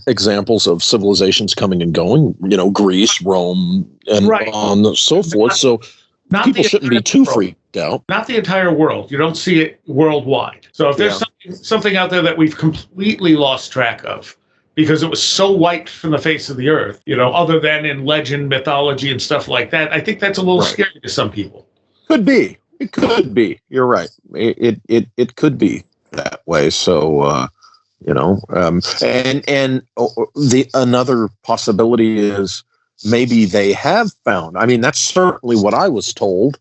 examples of civilizations coming and going, Greece, Rome, and on and so forth. So people shouldn't be too doubt. Not the entire world. You don't see it worldwide. So if there's something out there that we've completely lost track of because it was so wiped from the face of the earth, other than in legend, mythology, and stuff like that, I think that's a little scary to some people. Could be. It could be. You're right. It could be that way. So, another possibility is maybe they have found. I mean, that's certainly what I was told,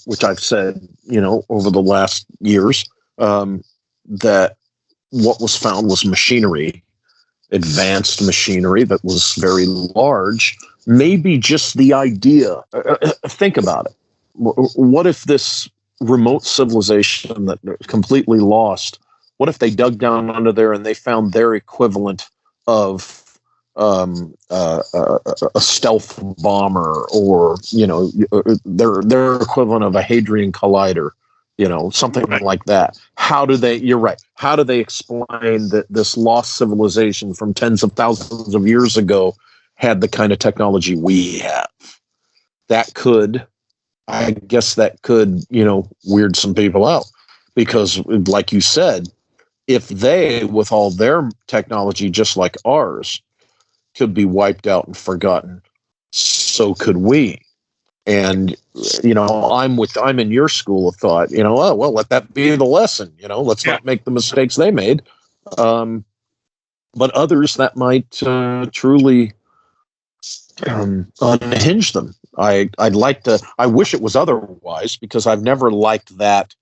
which I've said, over the last years, that what was found was machinery, advanced machinery that was very large. Maybe just the idea. Think about it. What if this remote civilization that completely lost, what if they dug down under there and they found their equivalent of a stealth bomber, or their equivalent of a Hadrian Collider, something like that? How do they? You're right. How do they explain that this lost civilization from tens of thousands of years ago had the kind of technology we have? I guess that could, weird some people out, because, like you said, if they, with all their technology, just like ours, could be wiped out and forgotten, so could we. And, I'm in your school of thought, oh, well, let that be the lesson, let's not make the mistakes they made. But others, that might truly unhinge them. I wish it was otherwise, because I've never liked that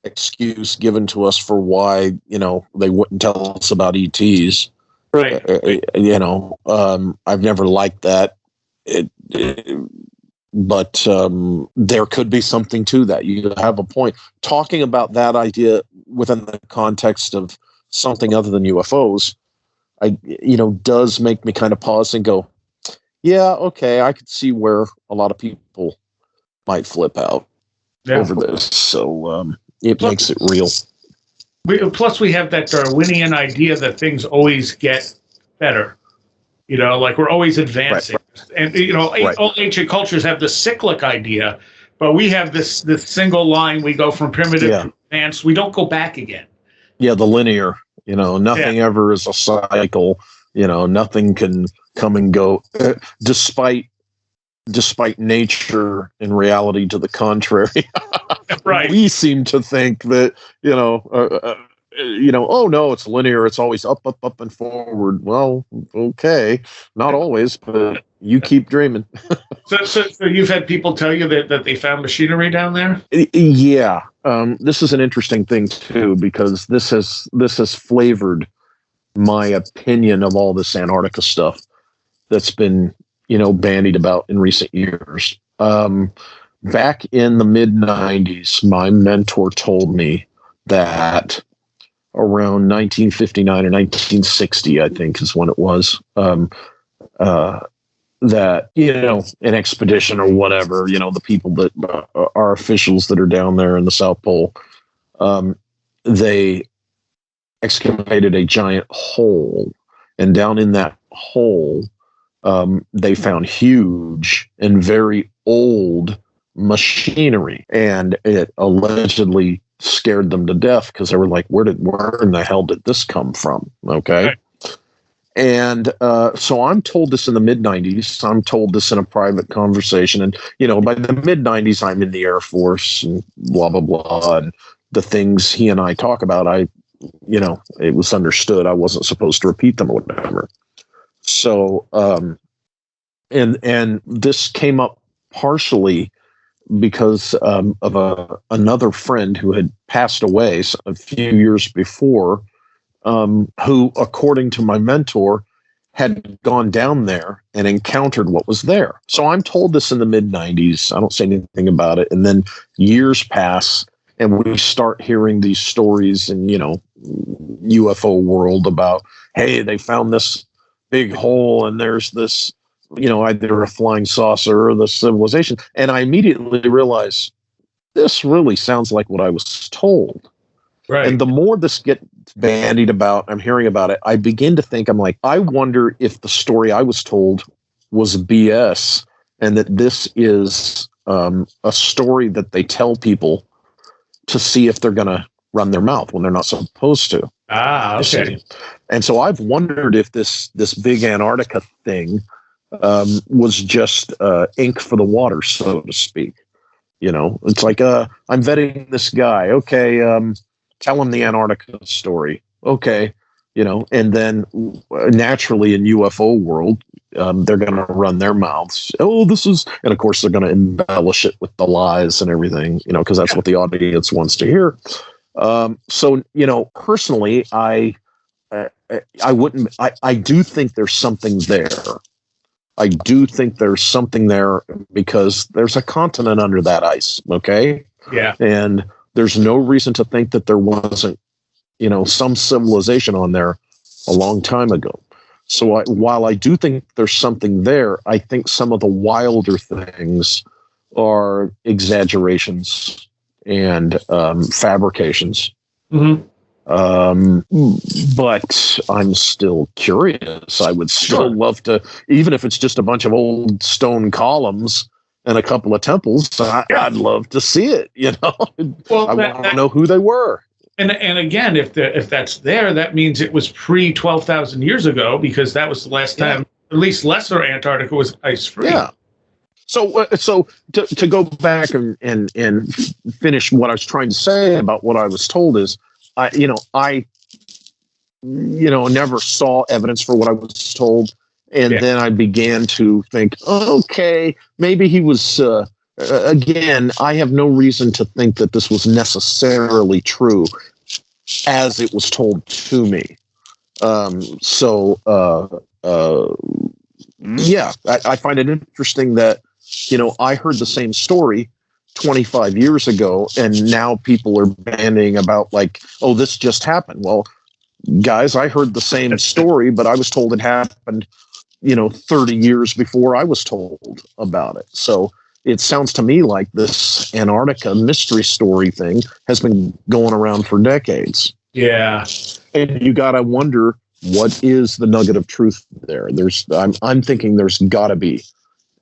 excuse given to us for why, they wouldn't tell us about ETs. Right. I've never liked that. But there could be something to that. You have a point. Talking about that idea within the context of something other than UFOs, does make me kind of pause and go, yeah, okay, I could see where a lot of people might flip out over this. So it makes it real. Plus, we have that Darwinian idea that things always get better. Like we're always advancing. Right. And, all ancient cultures have the cyclic idea, but we have this single line. We go from primitive to advanced. We don't go back again. Yeah, the linear. Nothing ever is a cycle. Nothing can come and go, despite nature and reality to the contrary. Right. We seem to think that, oh no, it's linear. It's always up, up, up and forward. Well, okay. Not always, but you keep dreaming. So you've had people tell you that they found machinery down there? Yeah. This is an interesting thing too, because this has flavored my opinion of all this Antarctica stuff that's been, bandied about in recent years. Back in the mid-90s, my mentor told me that around 1959 or 1960, I think is when it was, that, an expedition or whatever, the people that are officials that are down there in the South Pole, they excavated a giant hole, and down in that hole, they found huge and very old machinery, and it allegedly scared them to death, because they were like, where in the hell did this come from? Okay. Right. And so I'm told this in the mid-90s. I'm told this in a private conversation. And, by the mid-90s, I'm in the Air Force and blah, blah, blah. And the things he and I talk about, it was understood. I wasn't supposed to repeat them or whatever. So, and this came up partially because of another friend who had passed away a few years before, who, according to my mentor, had gone down there and encountered what was there. So I'm told this in the mid-90s. I don't say anything about it. And then years pass, and we start hearing these stories in, UFO world about, hey, they found this big hole and there's this, either a flying saucer or the civilization. And I immediately realize this really sounds like what I was told. Right. And the more this gets bandied about, I'm hearing about it, I begin to think, I'm like, I wonder if the story I was told was BS, and that this is a story that they tell people to see if they're going to run their mouth when they're not supposed to. Ah, okay. And so I've wondered if this big Antarctica thing was just ink for the water, so to speak. It's like, I'm vetting this guy. Okay, tell him the Antarctica story. Okay, and then naturally in UFO world, they're going to run their mouths. Oh, and of course they're going to embellish it with the lies and everything, because that's what the audience wants to hear. So, personally, I do think there's something there. I do think there's something there because there's a continent under that ice. Okay. Yeah. And there's no reason to think that there wasn't, some civilization on there a long time ago. So while I do think there's something there, I think some of the wilder things are exaggerations and fabrications. Mm-hmm. But I'm still curious. I would still love to, even if it's just a bunch of old stone columns and a couple of temples, I'd love to see it. Well, I want to know who they were. And again, if that's there, that means it was pre 12,000 years ago, because that was the last time, at least lesser Antarctica was ice free. Yeah. So to go back and finish what I was trying to say about what I was told is, I never saw evidence for what I was told. And then I began to think, okay, maybe he was, again, I have no reason to think that this was necessarily true as it was told to me. I find it interesting that, I heard the same story 25 years ago, and now people are bandying about like, oh, this just happened. Well, guys, I heard the same story, but I was told it happened, 30 years before I was told about it. So it sounds to me like this Antarctica mystery story thing has been going around for decades. Yeah. And you got to wonder, what is the nugget of truth there? I'm thinking there's got to be.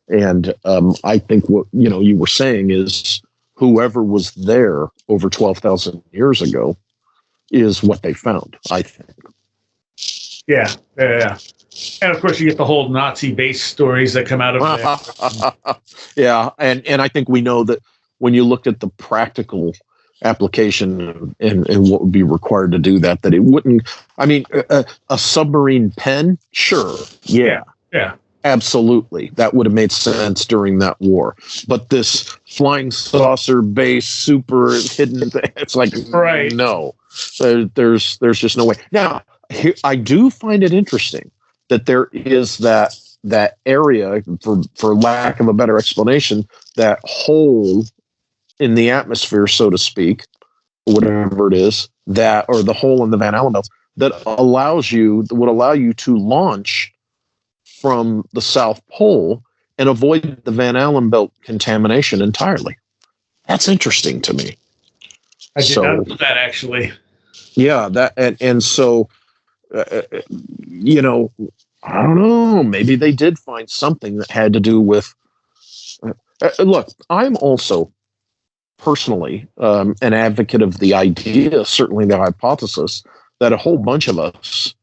And I think what you were saying is whoever was there over 12,000 years ago is what they found, I think. Yeah. And of course, you get the whole Nazi base stories that come out of there. Yeah, and I think we know that when you looked at the practical application and what would be required to do that it wouldn't. I mean, a submarine pen, sure, yeah. Absolutely. That would have made sense during that war. But this flying saucer base, super hidden thing, it's like, no, there's just no way. Now, I do find it interesting that there is that area, for lack of a better explanation, that hole in the atmosphere, so to speak, whatever it is, or the hole in the Van Allen belt that would allow you to launch from the South Pole and avoid the Van Allen belt contamination entirely. That's interesting to me. I did not know that, actually. Yeah, so I don't know. Maybe they did find something that had to do with. Look, I'm also personally an advocate of the idea, certainly the hypothesis, that a whole bunch of us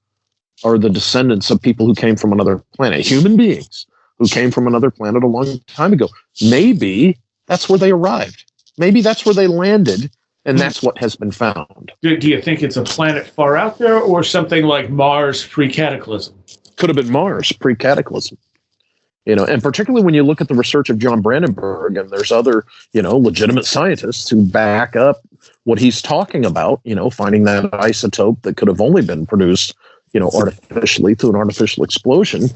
are the descendants of people who came from another planet, human beings who came from another planet a long time ago. Maybe that's where they arrived. Maybe that's where they landed, and that's what has been found. Do you think it's a planet far out there, or something like Mars pre-cataclysm? Could have been Mars pre-cataclysm. And particularly when you look at the research of John Brandenburg, and there's other, legitimate scientists who back up what he's talking about, finding that isotope that could have only been produced artificially through an artificial explosion,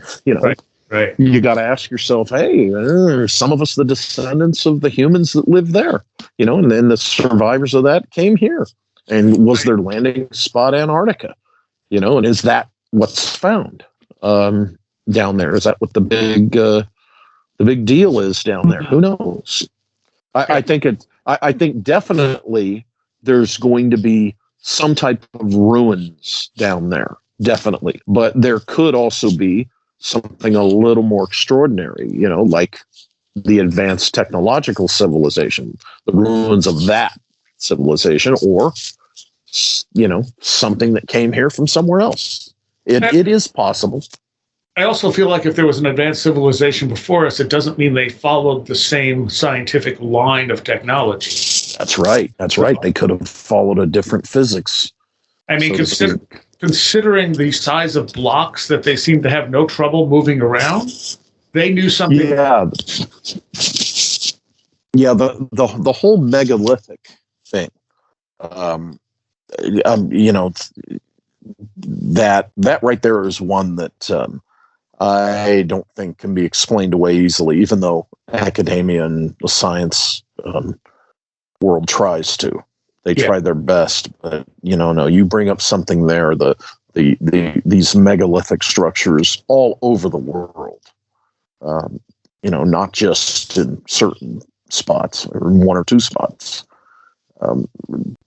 Right. You got to ask yourself, hey, are some of us the descendants of the humans that lived there, and then the survivors of that came here, and was their landing spot Antarctica, and is that what's found down there? Is that what the big deal is down there? Who knows? I think definitely there's going to be some type of ruins down there. Definitely. But there could also be something a little more extraordinary, like the advanced technological civilization, the ruins of that civilization, or, you know, something that came here from somewhere else. It is possible. I also feel like if there was an advanced civilization before us, it doesn't mean they followed the same scientific line of technology. That's right. That's right. They could have followed a different physics. I mean, considering the size of blocks that they seem to have no trouble moving around, they knew something. Yeah. Yeah. The whole megalithic thing. You know, that right there is one that I don't think can be explained away easily, even though academia and the science world tries to. They try their best, but no, you bring up something there. These megalithic structures all over the world. Not just in certain spots or in one or two spots.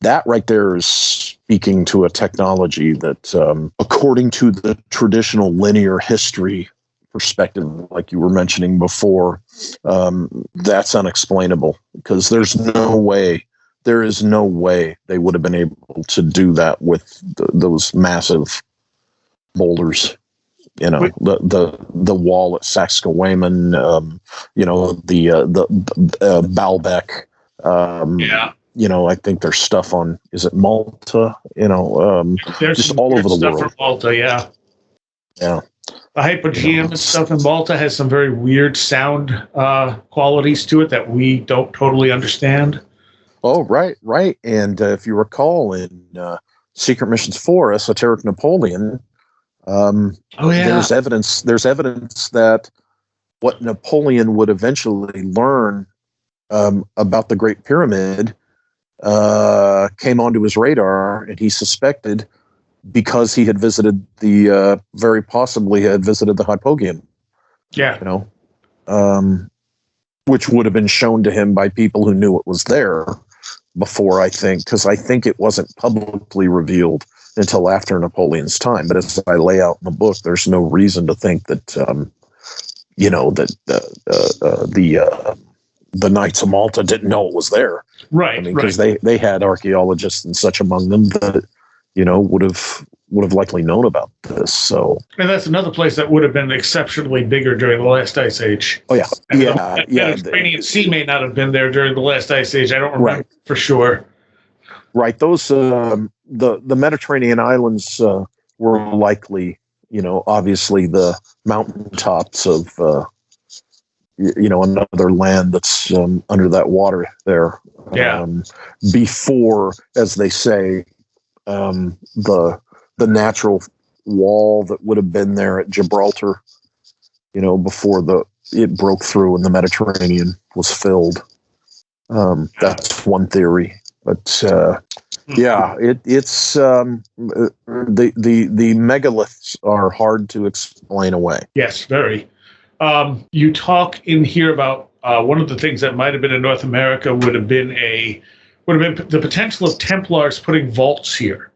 That right there is speaking to a technology that, according to the traditional linear history perspective, like you were mentioning before, that's unexplainable, because there is no way they would have been able to do that with those massive boulders. The wall at Saskatchewan, the Baalbek. I think there's stuff on, is it Malta? There's just all over the stuff world. From Malta, yeah. Yeah. The Hypatia and stuff in Malta has some very weird sound qualities to it that we don't totally understand. Oh, right. And if you recall in Secret Missions 4, Esoteric Napoleon, there's evidence that what Napoleon would eventually learn about the Great Pyramid came onto his radar, and he suspected, because he had visited very possibly had visited the Hypogeum. Yeah. Which would have been shown to him by people who knew it was there before, I think, because I think it wasn't publicly revealed until after Napoleon's time. But as I lay out in the book, there's no reason to think that, the Knights of Malta didn't know it was there. Right. I mean, because they had archaeologists and such among them that, would have likely known about this. So, and that's another place that would have been exceptionally bigger during the last ice age. Oh yeah, and the Mediterranean Sea may not have been there during the last ice age. I don't remember for sure. Right, those the Mediterranean islands were likely, obviously the mountaintops of another land that's under that water there. Yeah. Before, as they say, the natural wall that would have been there at Gibraltar, before it broke through and the Mediterranean was filled. That's one theory, but it's the megaliths are hard to explain away. Yes, very. You talk in here about one of the things that might have been in North America would have been the potential of Templars putting vaults here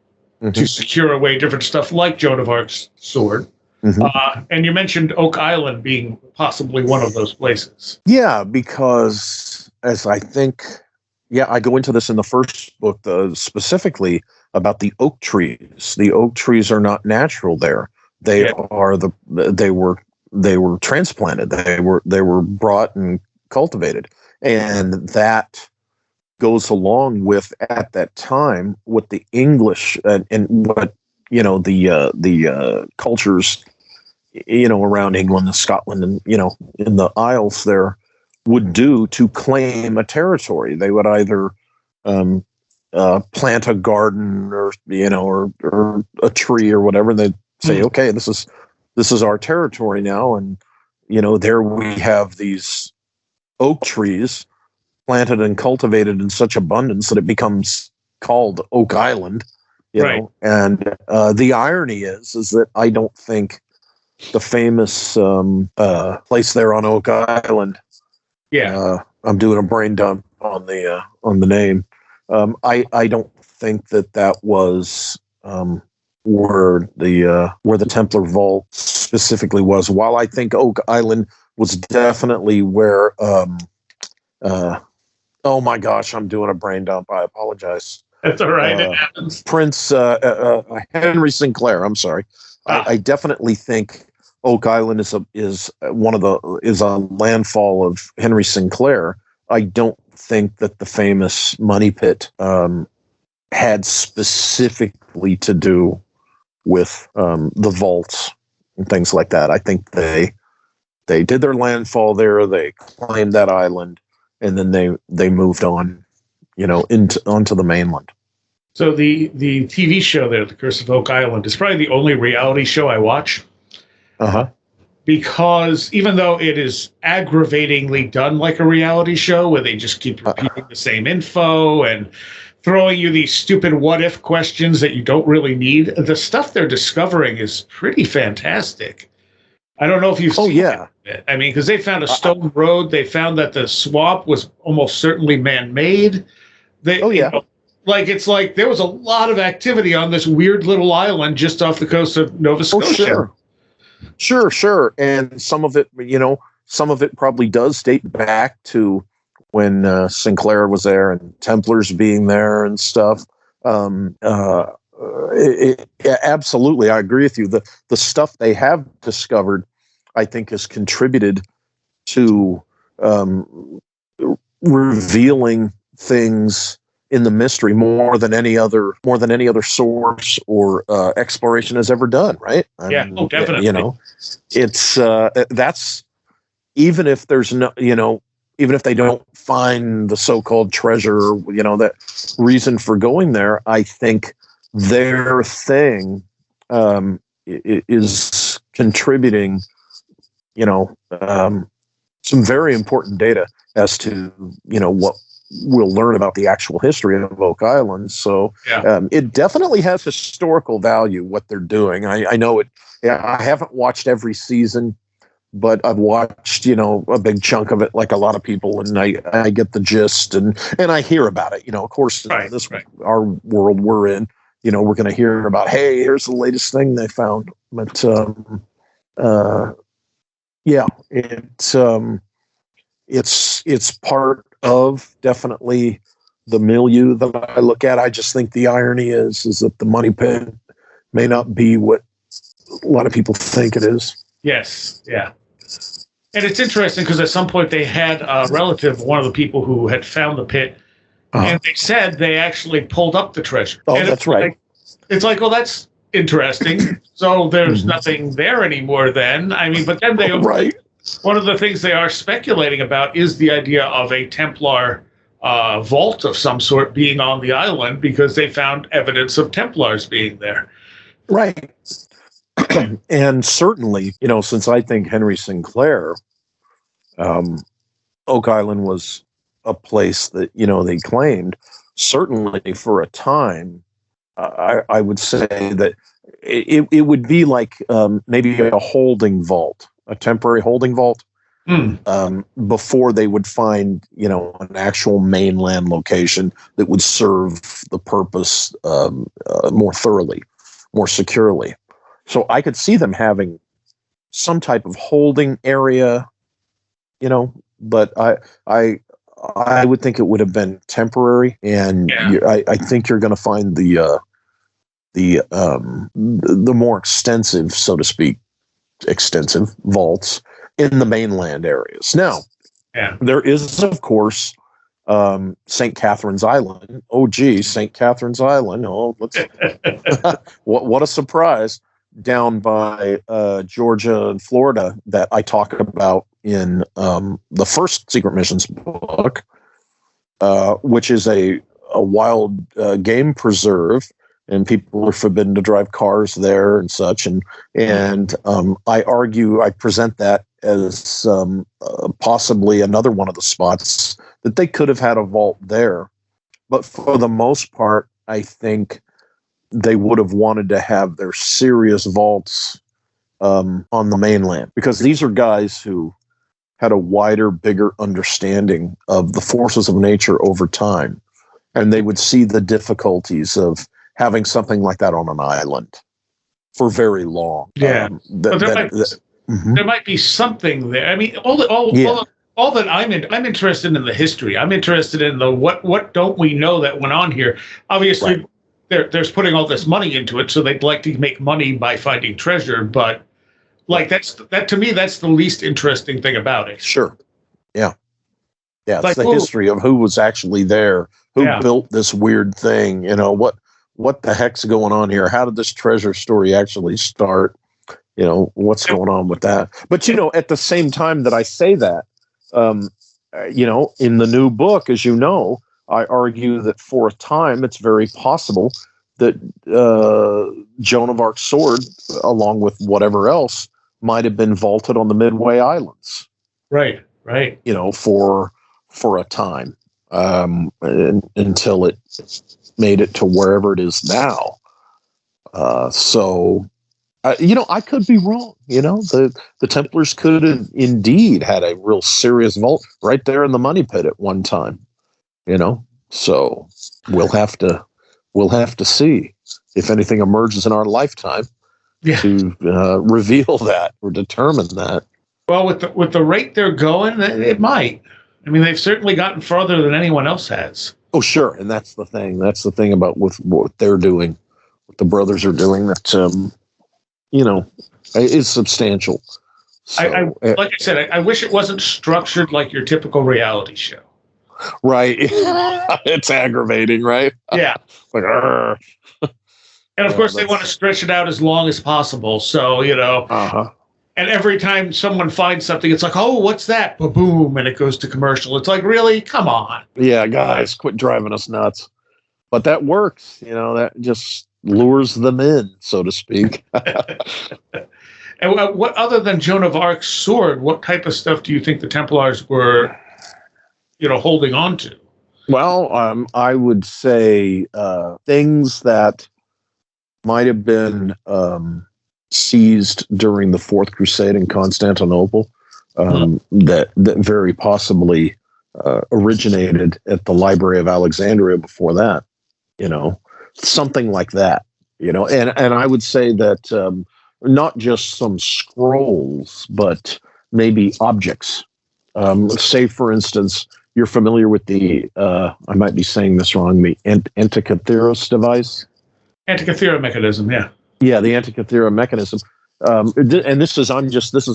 to secure away different stuff like Joan of Arc's sword. And you mentioned Oak Island being possibly one of those places. Yeah, because as I think, I go into this in the first book specifically about the oak trees. The oak trees are not natural there. They were transplanted. They were brought and cultivated, and that goes along with, at that time, what the English and what the cultures around England and Scotland and in the Isles there would do to claim a territory. They would either plant a garden or a tree or whatever, and they'd say, okay, this is our territory now, and there we have these oak trees planted and cultivated in such abundance that it becomes called Oak Island. You know, and the irony is that I don't think the famous place there on Oak Island. I'm doing a brain dump on the name. I don't think that was where the Templar vault specifically was. While I think Oak Island was definitely where. Oh my gosh, I'm doing a brain dump. I apologize. That's all right. It happens. Prince Henry Sinclair. I'm sorry. I definitely think Oak Island is a landfall of Henry Sinclair. I don't think that the famous Money Pit had specifically to do with the vaults and things like that. I think they did their landfall there. They claimed that island, and then they moved on, onto the mainland. So the TV show there, The Curse of Oak Island, is probably the only reality show I watch. Because even though it is aggravatingly done like a reality show where they just keep repeating the same info and throwing you these stupid what-if questions that you don't really need, the stuff they're discovering is pretty fantastic. I don't know if you've seen it. I mean, because they found a stone road. They found that the swamp was almost certainly man-made. It's like there was a lot of activity on this weird little island just off the coast of Nova Scotia. Sure. And some of it probably does date back to when Sinclair was there and Templars being there and stuff. Absolutely, I agree with you. The stuff they have discovered, I think, has contributed to revealing things in the mystery more than any other source or exploration has ever done. Right? Definitely. It's that's even if there's no, even if they don't find the so-called treasure, that reason for going there, I think their thing is contributing, some very important data as to, what we'll learn about the actual history of Oak Island. So it definitely has historical value, what they're doing. I know it. I haven't watched every season, but I've watched, a big chunk of it, like a lot of people, and I get the gist, and I hear about it. Of course, our world we're in, we're going to hear about, hey, here's the latest thing they found. But it's part of definitely the milieu that I look at. I just think the irony is that the Money Pit may not be what a lot of people think it is. Yes, yeah. And it's interesting because at some point they had a relative, one of the people who had found the pit, and they said they actually pulled up the treasure. Oh, that's right. It's like, well, that's interesting. So there's nothing there anymore then. I mean, but then they... Right. One of the things they are speculating about is the idea of a Templar vault of some sort being on the island because they found evidence of Templars being there. Right. And certainly, since I think Henry Sinclair, Oak Island was a place that, they claimed, certainly for a time, I would say that it would be like maybe a holding vault. A temporary holding vault before they would find, an actual mainland location that would serve the purpose more thoroughly, more securely. So I could see them having some type of holding area, but I would think it would have been temporary, and I think you're going to find the more extensive, so to speak, vaults in the mainland areas. Now, there is, of course, St. Catherine's Island. Oh, gee, St. Catherine's Island. Oh, let's what a surprise, down by Georgia and Florida, that I talk about in the first Secret Missions book, which is a wild game preserve. And people are forbidden to drive cars there and such. And I present that as possibly another one of the spots that they could have had a vault there. But for the most part, I think they would have wanted to have their serious vaults on the mainland, because these are guys who had a wider, bigger understanding of the forces of nature over time. And they would see the difficulties of having something like that on an island for very long. Yeah. there might be something there. I mean, all that I'm interested in the history. I'm interested in the what don't we know that went on here. Obviously, there's putting all this money into it, so they'd like to make money by finding treasure. But that to me, that's the least interesting thing about it. Sure. Yeah. Yeah. It's the history of who was actually there, who built this weird thing. You know, what the heck's going on here? How did this treasure story actually start? You know, what's going on with that? But, you know, at the same time that I say that, you know, in the new book, as you know, I argue that for a time, it's very possible that Joan of Arc's sword, along with whatever else, might have been vaulted on the Midway Islands. Right. You know, for a time, until it made it to wherever it is now. You know, I could be wrong. You know, the Templars could have indeed had a real serious vault right there in the money pit at one time. You know, so we'll have to see if anything emerges in our lifetime to reveal that or determine that. Well, with the rate they're going, it might. I mean, they've certainly gotten farther than anyone else has. Oh, sure, and that's the thing. That's the thing about with what they're doing, what the brothers are doing. That you know, is substantial. So, like I said, I wish it wasn't structured like your typical reality show. Right. It's aggravating, right? Yeah. Like, and of course, they want to stretch it out as long as possible. So, you know, and every time someone finds something, it's like, oh, what's that? Boom. And it goes to commercial. It's like, really? Come on. Yeah, guys, quit driving us nuts. But that works. You know, that just lures them in, so to speak. And what other than Joan of Arc's sword, what type of stuff do you think the Templars were, you know, holding on to? Well, I would say things that might have been seized during the Fourth Crusade in Constantinople, that very possibly originated at the Library of Alexandria before that. You know, something like that. You know, and I would say that not just some scrolls, but maybe objects. Say, for instance, you're familiar with the, I might be saying this wrong, the Antikythera device? Antikythera mechanism, yeah. Yeah, the Antikythera mechanism. And this is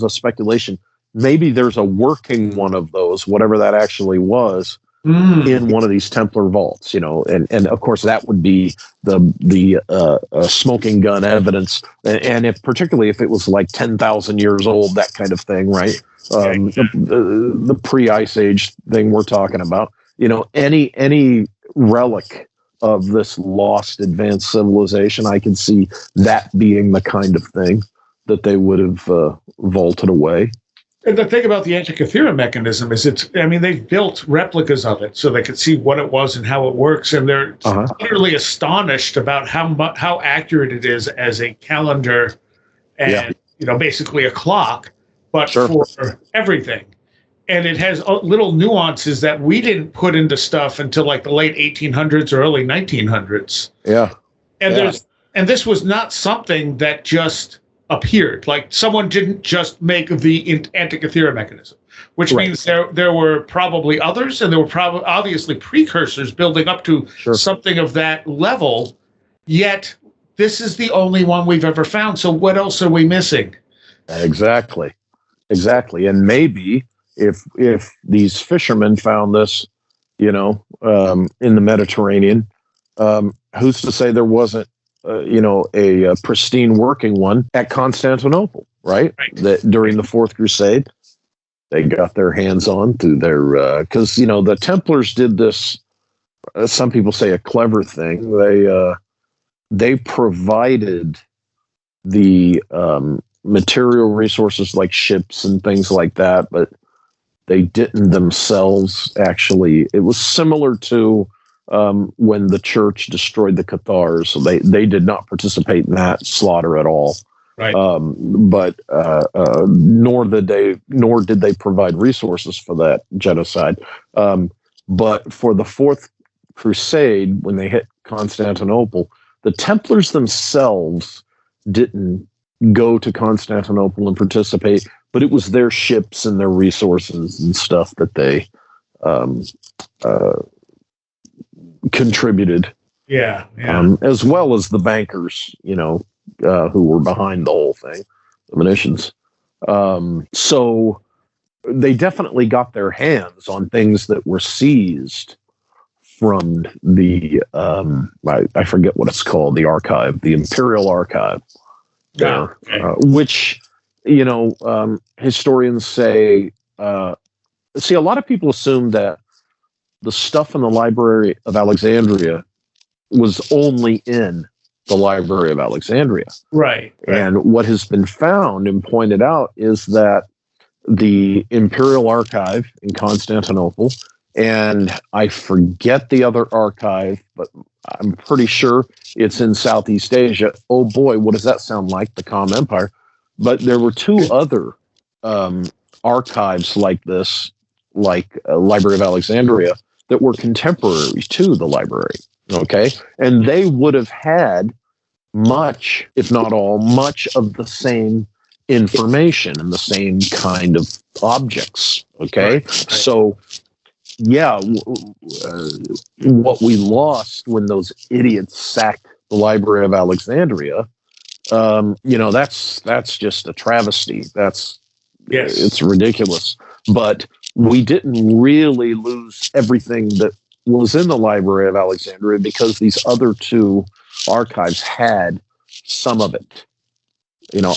a speculation. Maybe there's a working one of those, whatever that actually was, in one of these Templar vaults, you know, and of course that would be the smoking gun evidence, and if particularly if it was like 10,000 years old, that kind of thing, right? The pre-Ice Age thing we're talking about, you know, any relic of this lost advanced civilization, I can see that being the kind of thing that they would have vaulted away. And the thing about the Antikythera mechanism is they've built replicas of it so they could see what it was and how it works. And they're utterly astonished about how accurate it is as a calendar and, you know, basically a clock, but for everything. And it has little nuances that we didn't put into stuff until like the late 1800s or early 1900s. Yeah. And this was not something that just appeared. Like, someone didn't just make the Antikythera mechanism, which means there were probably others, and there were probably obviously precursors building up to something of that level. Yet this is the only one we've ever found. So what else are we missing? Exactly. And maybe if these fishermen found this, you know, in the Mediterranean, who's to say there wasn't a pristine working one at Constantinople, right? That during the Fourth Crusade, they got their hands on through their, because, you know, the Templars did this, some people say a clever thing. They provided the material resources like ships and things like that, but they didn't themselves actually. It was similar to when the church destroyed the Cathars. So they did not participate in that slaughter at all. Right. But nor did they provide resources for that genocide. But for the Fourth Crusade, when they hit Constantinople, the Templars themselves didn't go to Constantinople and participate, but it was their ships and their resources and stuff that they contributed. Yeah. As well as the bankers, who were behind the whole thing, the munitions. So they definitely got their hands on things that were seized from the, I forget what it's called, the archive, the Imperial Archive, which, historians say, a lot of people assume that the stuff in the Library of Alexandria was only in the Library of Alexandria. Right. And what has been found and pointed out is that the Imperial Archive in Constantinople, and I forget the other archive, but I'm pretty sure it's in Southeast Asia. Oh boy, what does that sound like? The Cham Empire. But there were two other archives like this, like Library of Alexandria, that were contemporary to the library. Okay. And they would have had much, if not all, much of the same information and the same kind of objects. Okay. Right. So, yeah, what we lost when those idiots sacked the Library of Alexandria, that's just a travesty. It's ridiculous. But we didn't really lose everything that was in the Library of Alexandria because these other two archives had some of it.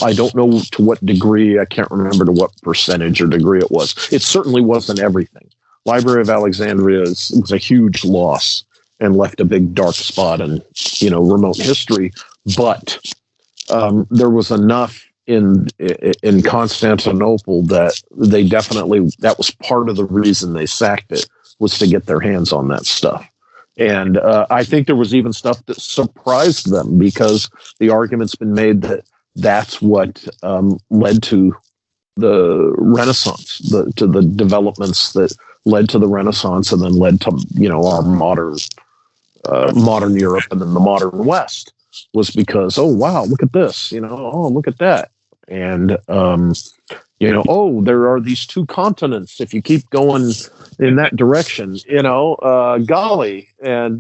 I don't know to what degree, I can't remember to what percentage or degree it was. It certainly wasn't everything. Library of Alexandria was a huge loss and left a big dark spot in, remote history. But there was enough in Constantinople that they that was part of the reason they sacked it, was to get their hands on that stuff. And I think there was even stuff that surprised them, because the argument's been made that that's what led to the Renaissance, to the developments that led to the Renaissance and then led to, our modern Europe and then the modern West, was because, oh, wow, look at this, oh, look at that. And, oh, there are these two continents. If you keep going in that direction, golly. And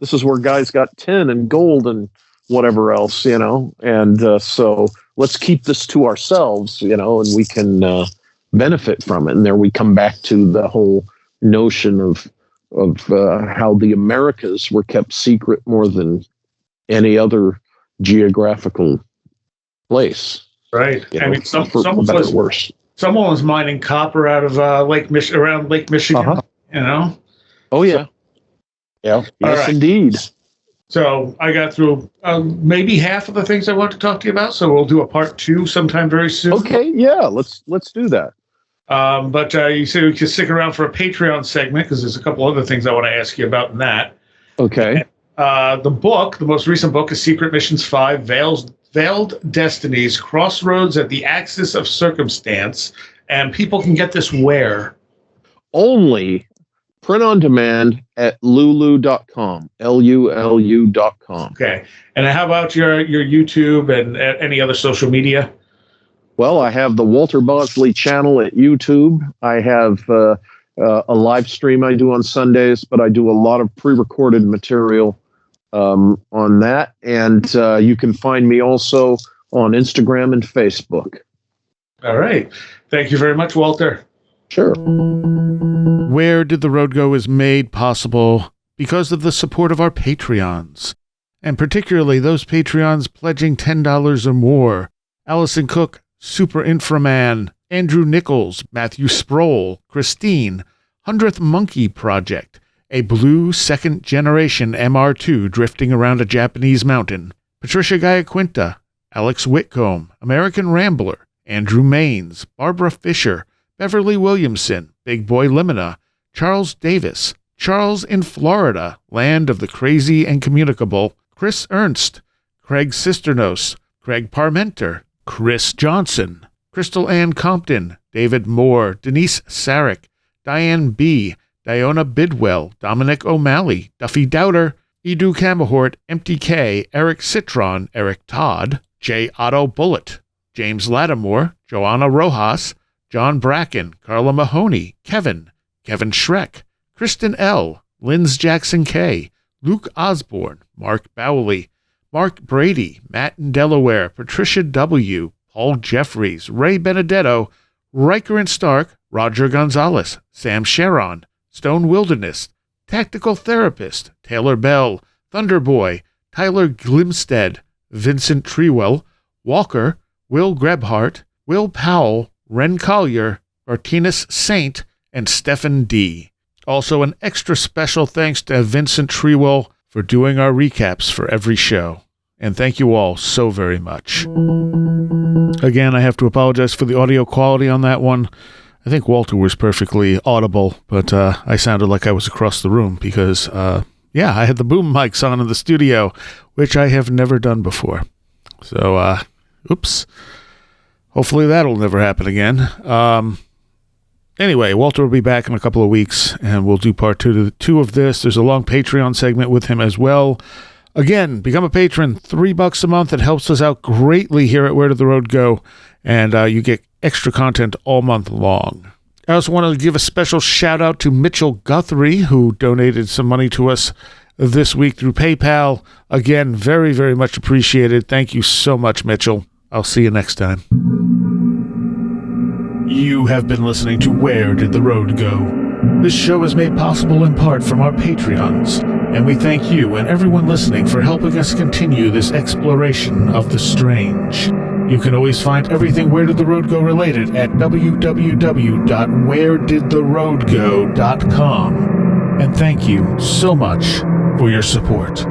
this is where guys got tin and gold and whatever else, And so let's keep this to ourselves, and we can benefit from it. And there we come back to the whole notion of how the Americas were kept secret more than any other geographical place. Right. Someone was mining copper out of around Lake Michigan. Oh yeah. Yeah. Yes, right. Indeed. So I got through maybe half of the things I want to talk to you about. So we'll do a part 2 sometime very soon. Okay. Yeah. Let's do that. But you said we could stick around for a Patreon segment, because there's a couple other things I want to ask you about in that. Okay. The most recent book is Secret Missions 5, Veiled Destinies, Crossroads at the Axis of Circumstance. And people can get this where? Only print on demand at lulu.com, LULU.com. Okay. And how about your YouTube and any other social media? Well, I have the Walter Bosley channel at YouTube. I have a live stream I do on Sundays, but I do a lot of pre-recorded material on that. And you can find me also on Instagram and Facebook. All right. Thank you very much, Walter. Sure. Where Did the Road Go is made possible because of the support of our Patreons, and particularly those Patreons pledging $10 or more: Allison Cook, Super Inframan, Andrew Nichols, Matthew Sproul, Christine, 100th Monkey Project, a blue second-generation MR2 drifting around a Japanese mountain, Patricia Giaquinta, Alex Whitcomb, American Rambler, Andrew Maines, Barbara Fisher, Beverly Williamson, Big Boy Limina, Charles Davis, Charles in Florida, Land of the Crazy and Communicable, Chris Ernst, Craig Cisternos, Craig Parmenter, Chris Johnson, Crystal Ann Compton, David Moore, Denise Sarek, Diane B., Diona Bidwell, Dominic O'Malley, Duffy Doubter, Edu Camahort, Empty K, Eric Citron, Eric Todd, J. Otto Bullitt, James Lattimore, Joanna Rojas, John Bracken, Carla Mahoney, Kevin Schreck, Kristen L., Linz Jackson K., Luke Osborne, Mark Bowley, Mark Brady, Matt in Delaware, Patricia W., Paul Jeffries, Ray Benedetto, Riker and Stark, Roger Gonzalez, Sam Sharon, Stone Wilderness, Tactical Therapist, Taylor Bell, Thunderboy, Tyler Glimstead, Vincent Trewell, Walker, Will Grebhart, Will Powell, Ren Collier, Martinez Saint, and Stephen D. Also, an extra special thanks to Vincent Trewell for doing our recaps for every show. And thank you all so very much. Again, I have to apologize for the audio quality on that one. I think Walter was perfectly audible, but I sounded like I was across the room because, I had the boom mics on in the studio, which I have never done before. So, oops. Hopefully that'll never happen again. Anyway, Walter will be back in a couple of weeks, and we'll do part two of this. There's a long Patreon segment with him as well. Again, become a patron, $3 a month. It helps us out greatly here at Where Did the Road Go? And you get extra content all month long. I also want to give a special shout out to Mitchell Guthrie, who donated some money to us this week through PayPal. Again, very, very much appreciated. Thank you so much, Mitchell. I'll see you next time. You have been listening to Where Did the Road Go? This show is made possible in part from our Patreons, and we thank you and everyone listening for helping us continue this exploration of the strange. You can always find everything Where Did the Road Go related at www.wheredidtheroadgo.com. And thank you so much for your support.